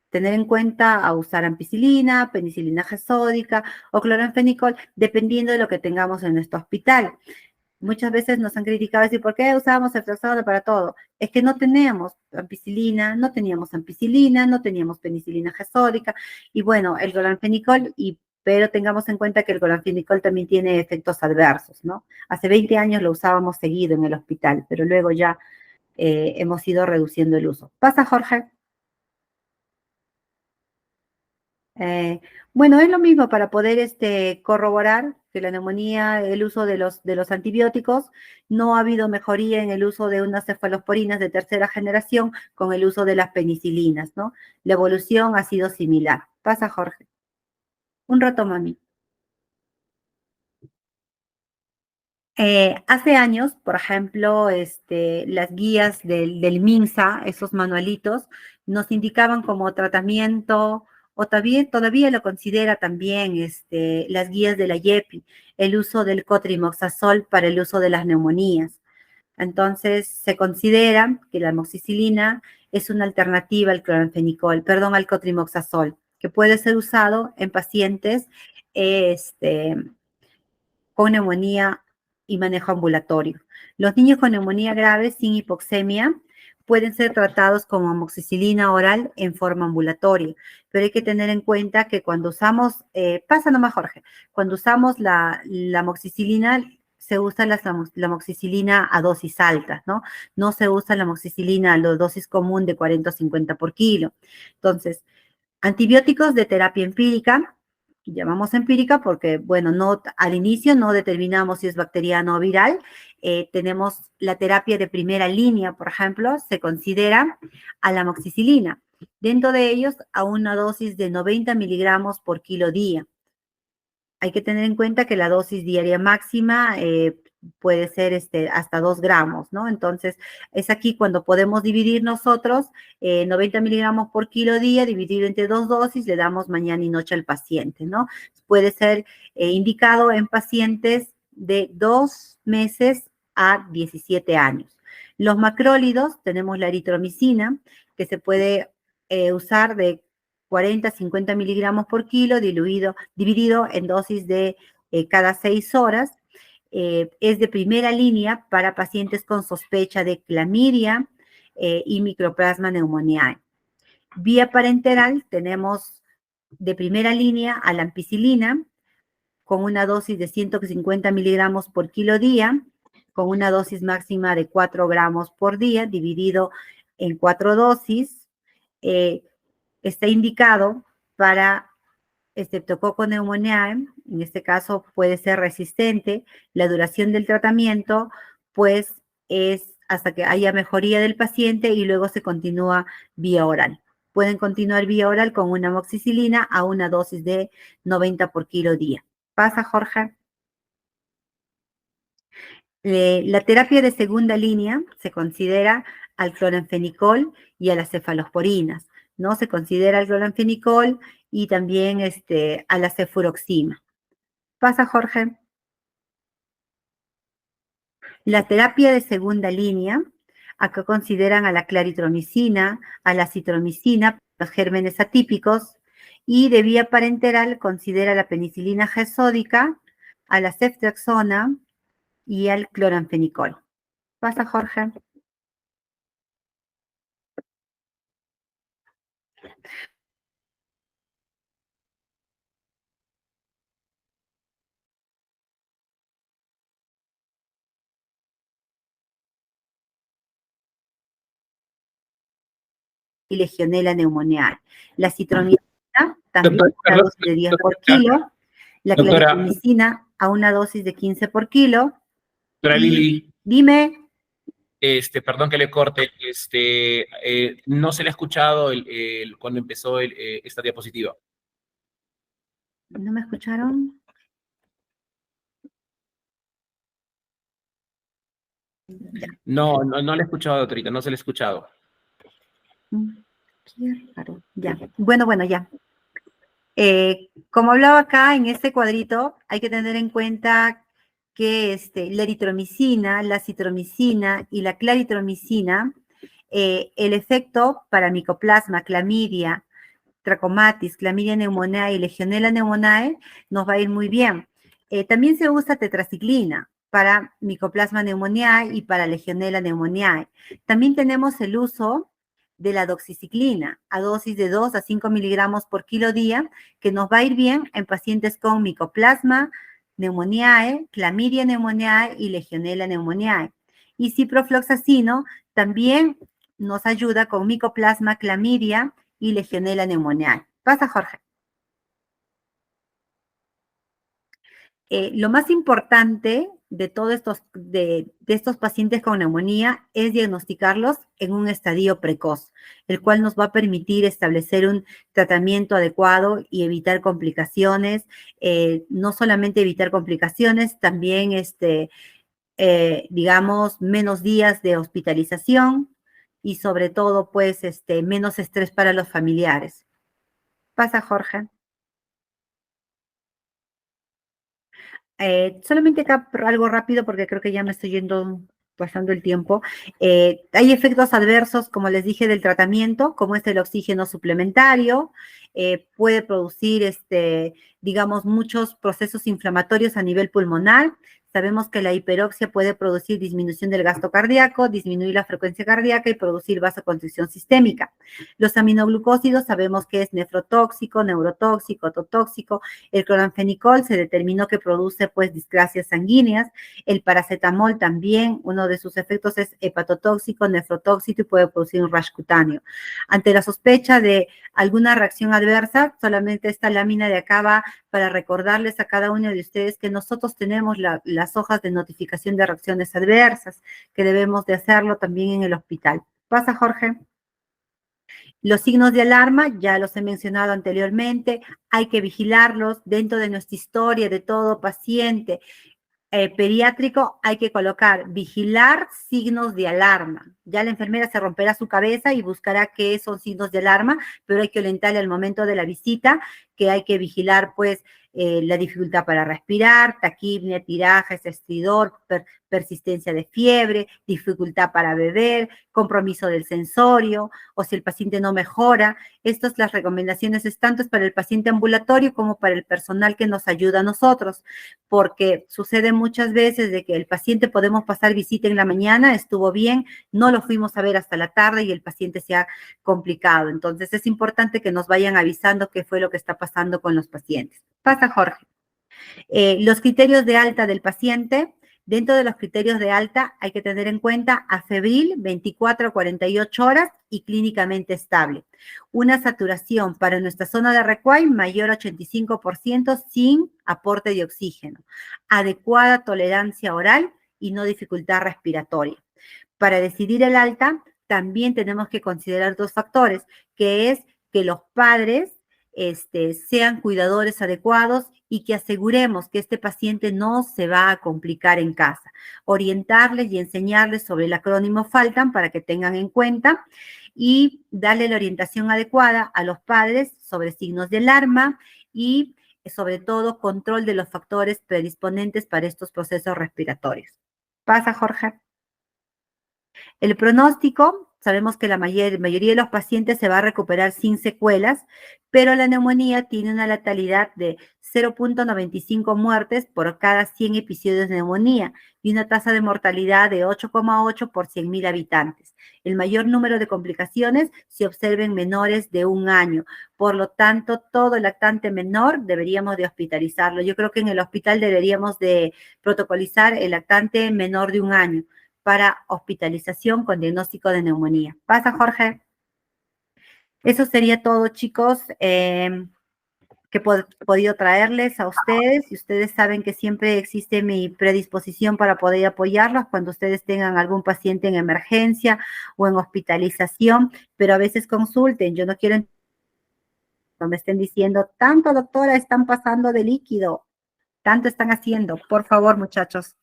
tener en cuenta a usar ampicilina, penicilina G sódica o cloranfenicol, dependiendo de lo que tengamos en nuestro hospital. Muchas veces nos han criticado decir, ¿por qué usamos ceftriaxona para todo? Es que no teníamos ampicilina, no teníamos penicilina G sódica, y bueno, el cloranfenicol y pero tengamos en cuenta que el cloranfenicol también tiene efectos adversos, ¿no? Hace 20 años lo usábamos seguido en el hospital, pero luego ya hemos ido reduciendo el uso. ¿Pasa, Jorge? Eh, bueno, es lo mismo para poder corroborar que la neumonía, el uso de los antibióticos, no ha habido mejoría en el uso de unas cefalosporinas de tercera generación con el uso de las penicilinas, ¿no? La evolución ha sido similar. Pasa, Jorge. Un rato, mami. Hace años, por ejemplo, las guías del MINSA, esos manualitos, nos indicaban como tratamiento, o todavía lo considera también las guías de la YEPI, el uso del cotrimoxazol para el uso de las neumonías. Entonces, se considera que la amoxicilina es una alternativa al cloranfenicol, perdón, al cotrimoxazol, que puede ser usado en pacientes con neumonía y manejo ambulatorio. Los niños con neumonía grave sin hipoxemia pueden ser tratados con amoxicilina oral en forma ambulatoria, pero hay que tener en cuenta que cuando usamos, pasa nomás Jorge, cuando usamos la amoxicilina, se usa la amoxicilina a dosis altas, ¿no? No se usa la amoxicilina a la dosis común de 40 o 50 por kilo. Entonces, antibióticos de terapia empírica, llamamos empírica porque, bueno, no, al inicio no determinamos si es bacteriano o viral. Tenemos la terapia de primera línea, por ejemplo, se considera a la amoxicilina. Dentro de ellos, a una dosis de 90 miligramos por kilo día. Hay que tener en cuenta que la dosis diaria máxima puede ser hasta 2 gramos, ¿no? Entonces, es aquí cuando podemos dividir nosotros 90 miligramos por kilo día, dividido entre 2 dosis, le damos mañana y noche al paciente, ¿no? Puede ser indicado en pacientes de 2 meses a 17 años. Los macrólidos, tenemos la eritromicina, que se puede usar de 40 a 50 miligramos por kilo, dividido en dosis de cada 6 horas. Es de primera línea para pacientes con sospecha de clamidia y microplasma pneumoniae. Vía parenteral tenemos de primera línea a la ampicilina con una dosis de 150 miligramos por kilo día, con una dosis máxima de 4 gramos por día, dividido en 4 dosis. Está indicado para Streptococcus pneumoniae, en este caso puede ser resistente. La duración del tratamiento, pues, es hasta que haya mejoría del paciente y luego se continúa vía oral. Pueden continuar vía oral con una amoxicilina a una dosis de 90 por kilo día. ¿Pasa, Jorge? La terapia de segunda línea se considera al cloranfenicol y a las cefalosporinas, ¿no? Se considera al cloranfenicol y también a la cefuroxima. ¿Pasa, Jorge? La terapia de segunda línea, acá consideran a la claritromicina, a la citromicina, los gérmenes atípicos, y de vía parenteral considera la penicilina G sódica, a la ceftriaxona y al cloranfenicol. ¿Pasa, Jorge? Y Legionella pneumoniae. La citromicina también a una dosis de 10 por kilo, la claritromicina a una dosis de 15 por kilo. Doctora Lili. Dime. Perdón que le corte, no se le ha escuchado cuando empezó esta diapositiva. ¿No me escucharon? No le he escuchado, doctorita, no se le ha escuchado. Qué raro. Ya. Bueno, ya. Como hablaba acá en este cuadrito, hay que tener en cuenta que la eritromicina, la citromicina y la claritromicina, el efecto para micoplasma, clamidia, trachomatis, clamidia pneumoniae y legionella pneumoniae nos va a ir muy bien. También se usa tetraciclina para micoplasma pneumoniae y para legionella pneumoniae. También tenemos el uso de la doxiciclina a dosis de 2 a 5 miligramos por kilo día, que nos va a ir bien en pacientes con micoplasma pneumoniae, clamidia pneumoniae y legionella pneumoniae. Y ciprofloxacino también nos ayuda con micoplasma, clamidia y legionella pneumoniae. Pasa, Jorge. Lo más importante de todos estos pacientes con neumonía es diagnosticarlos en un estadio precoz, el cual nos va a permitir establecer un tratamiento adecuado y evitar complicaciones. No solamente evitar complicaciones, también, digamos, menos días de hospitalización y sobre todo, pues, menos estrés para los familiares. Pasa, Jorge. Solamente acá algo rápido porque creo que ya me estoy yendo, pasando el tiempo. Hay efectos adversos, como les dije, del tratamiento, como es el oxígeno suplementario. Puede producir, digamos, muchos procesos inflamatorios a nivel pulmonar. Sabemos que la hiperoxia puede producir disminución del gasto cardíaco, disminuir la frecuencia cardíaca y producir vasoconstricción sistémica. Los aminoglucósidos sabemos que es nefrotóxico, neurotóxico, ototóxico. El cloranfenicol se determinó que produce, pues, displasias sanguíneas. El paracetamol también, uno de sus efectos es hepatotóxico, nefrotóxico y puede producir un rash cutáneo. Ante la sospecha de alguna reacción adversa, solamente esta lámina de acá va para recordarles a cada uno de ustedes que nosotros tenemos las hojas de notificación de reacciones adversas, que debemos de hacerlo también en el hospital. ¿Pasa, Jorge? Los signos de alarma, ya los he mencionado anteriormente, hay que vigilarlos dentro de nuestra historia de todo paciente pediátrico. Hay que colocar, vigilar signos de alarma. Ya la enfermera se romperá su cabeza y buscará qué son signos de alarma, pero hay que orientarle al momento de la visita que hay que vigilar, pues, la dificultad para respirar, taquipnea, tirajes, estridor, persistencia de fiebre, dificultad para beber, compromiso del sensorio, o si el paciente no mejora. Estas las recomendaciones es tanto para el paciente ambulatorio como para el personal que nos ayuda a nosotros, porque sucede muchas veces de que el paciente podemos pasar visita en la mañana, estuvo bien, no lo fuimos a ver hasta la tarde y el paciente se ha complicado. Entonces es importante que nos vayan avisando qué fue lo que está pasando con los pacientes. Pasa, Jorge. Los criterios de alta del paciente. Dentro de los criterios de alta hay que tener en cuenta afebril 24 a 48 horas y clínicamente estable. Una saturación para nuestra zona de recuay mayor a 85% sin aporte de oxígeno. Adecuada tolerancia oral y no dificultad respiratoria. Para decidir el alta también tenemos que considerar dos factores, que es que los padres sean cuidadores adecuados y que aseguremos que este paciente no se va a complicar en casa. Orientarles y enseñarles sobre el acrónimo FALTAN para que tengan en cuenta y darle la orientación adecuada a los padres sobre signos de alarma y sobre todo control de los factores predisponentes para estos procesos respiratorios. ¿Pasa, Jorge? El pronóstico, sabemos que la mayoría de los pacientes se va a recuperar sin secuelas, pero la neumonía tiene una letalidad de 0.95 muertes por cada 100 episodios de neumonía y una tasa de mortalidad de 8,8 por 100.000 habitantes. El mayor número de complicaciones se observa en menores de 1 año. Por lo tanto, todo lactante menor deberíamos de hospitalizarlo. Yo creo que en el hospital deberíamos de protocolizar el lactante menor de 1 año para hospitalización con diagnóstico de neumonía. ¿Pasa, Jorge? Eso sería todo, chicos, que he podido traerles a ustedes. Y ustedes saben que siempre existe mi predisposición para poder apoyarlos cuando ustedes tengan algún paciente en emergencia o en hospitalización, pero a veces consulten. Yo no quiero que me estén diciendo, tanto, doctora, están pasando de líquido, tanto están haciendo. Por favor, muchachos.